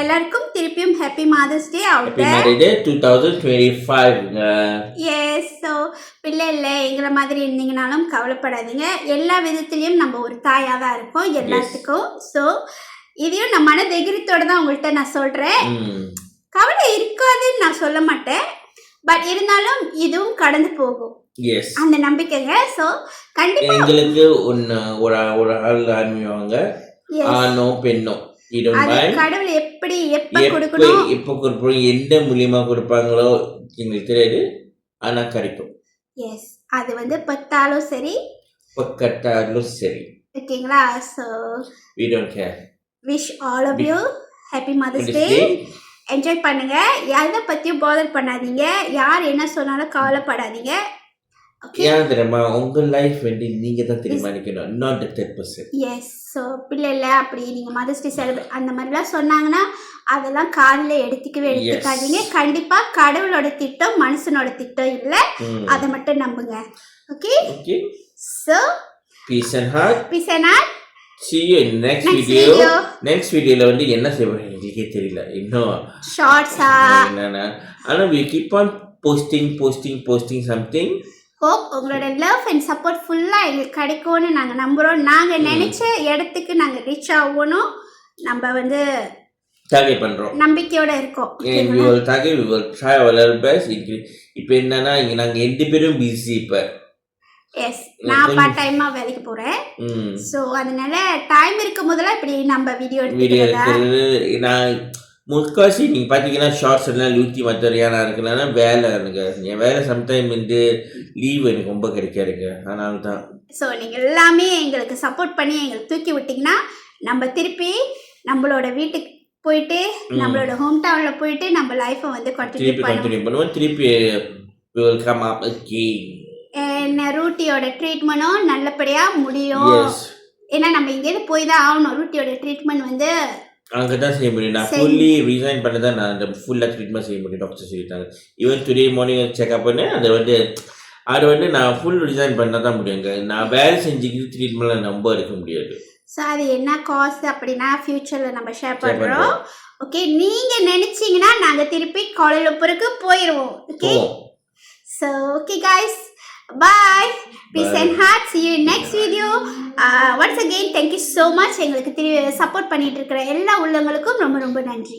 எல்லாருக்கும் திருப்பியும் happy mother's day out 2025. Yes. So பிள்ளை இல்லை எங்களை மாதிரி இருந்தீங்கனாலும் கவலைப்படாதீங்க. எல்லா விதத்துலேயும் நம்ம ஒரு தாயாக தான் இருக்கோம் எல்லாத்துக்கும். ஸோ இதையும் நான் மன தைரியத்தோடு தான் உங்கள்கிட்ட நான் சொல்கிறேன். கவலை இருக்காதுன்னு நான் சொல்ல மாட்டேன், பட் இருந்தாலும் இதுவும் கடந்து போகும். எஸ் அந்த நம்பிக்கைங்க. ஸோ கண்டிப்பா எங்களுக்கு ஒரு ஒரு ஆள் ஆரம்பிவாங்க, ஆணோ பெண்ணோ அது கடவுள் எப்படி எப்ப கொடுக்கணும், எப்போ கொடுப்போம், எந்த மூலியமா கொடுப்பாங்களோ எங்களுக்கு தெரியாது, ஆனா கிடைக்கும். எஸ் அது வந்து பத்தாலும் சரி பக்கத்தாலும் சரி. ஓகேங்களா? So we don't care. Wish all of you happy mother's day. Enjoy பண்ணுங்க. எதை பத்தியும் பாதர் பண்ணாதீங்க. யார் என்ன சொன்னாலும் கவலைப்படாதீங்க. ஓகே ஏன் தெரியுமா, உங்க லைஃப் வந்து நீங்க தான் தீர்மானிக்கணும், not the third person. Yes. So பிள்ளை இல்லை அப்படி நீங்கள் மதர்ஸ் டே செலிப்ரேட் அந்த மாதிரிலாம் சொன்னாங்கன்னா அதெல்லாம் காதில் எடுத்துக்காதீங்க. கண்டிப்பாக கடவுளோட திட்டம் மனுஷனோட திட்டம் இல்லை, அதை மட்டும் நம்புங்க. Okay okay. So peace and heart. Peace and heart. See you in next video. Next videoல வந்து என்ன செய்வோம் எங்களுக்கே தெரியல இன்னும். ஷார்ட்ஸா என்னன்னா ஆனா we keep on posting something. Hope உங்களோட லவ் அண்ட் சப்போர்ட் ஃபுல்லாக எங்களுக்கு கிடைக்கும்னு நாங்கள் நம்புகிறோம். நாங்கள் நினச்ச இடத்துக்கு நாங்கள் ரீச் ஆகணும். நம்ம வந்து டார்கெட் பண்ணுறோம், நம்பிக்கையோட இருக்கோம். we will target, we will try our level best. இப்போ என்னன்னா இங்கே நாங்கள் 2 பேரும் பிஸி. இப்போ எஸ் நான் பார்ட் டைமாக வேலைக்கு போகிறேன். ஸோ அதனால டைம் இருக்கும் போதெல்லாம் இப்படி நம்ம வீடியோ எடுக்கிறது. நான் முக்காசி நீங்கள் பார்த்தீங்கன்னா ஷார்ட்ஸ் எல்லாம் லூத்தி மற்றறியானா இருக்குன்னா வேலை எனக்கு என் வேலை சம்டைம் வந்து லீவ் எனக்கு ரொம்ப கிடைக்காதுங்க, அதனால தான். ஸோ நீங்கள் எல்லாமே எங்களுக்கு சப்போர்ட் பண்ணி எங்களுக்கு தூக்கி விட்டிங்கன்னா நம்ம திருப்பி நம்மளோட வீட்டுக்கு போயிட்டு நம்மளோட ஹோம் டவுனில் போயிட்டு நம்ம லைஃப்பை வந்து கண்டினியூ பண்ணுவோம். திருப்பி கம் அப் அகெயின். என்ன ரூட்டியோட ட்ரீட்மெண்ட்டும் நல்லபடியாக முடியும். ஏன்னா நம்ம இங்கேருந்து போய் தான் ஆகணும். ரூட்டியோட ட்ரீட்மெண்ட் வந்து அங்கே தான் செய்ய முடியும். நான் ஃபுல்லி ரிசைன் பண்ணி தான் நான் அந்த ஃபுல்லாக ட்ரீட்மெண்ட் செய்ய முடியும், டாக்டர் சொல்லிட்டாங்க. ஈவன் டுடே மார்னிங் செக்அப் பண்ணேன். அது வந்து நான் ஃபுல் ரிசைன் பண்ண தான் முடியுங்க. நான் வேலை செஞ்சுக்கிட்டு ட்ரீட்மெண்ட்லாம் நம்ப எடுக்க முடியாது. ஸோ அது என்ன காஸ்ட் அப்படின்னா ஃப்யூச்சரில் நம்ம ஷேர் பண்ணுறோம். ஓகே நீங்கள் நினச்சிங்கன்னா நாங்கள் திருப்பி கோலாலம்பூருக்கு போயிடுவோம். Okay so okay guys, bye. Peace and heart. See you in next video. Once again thank you so much. எங்களுக்கு சப்போர்ட் பண்ணிட்டு இருக்கிற எல்லா உள்ளவங்களுக்கும் ரொம்ப ரொம்ப நன்றி.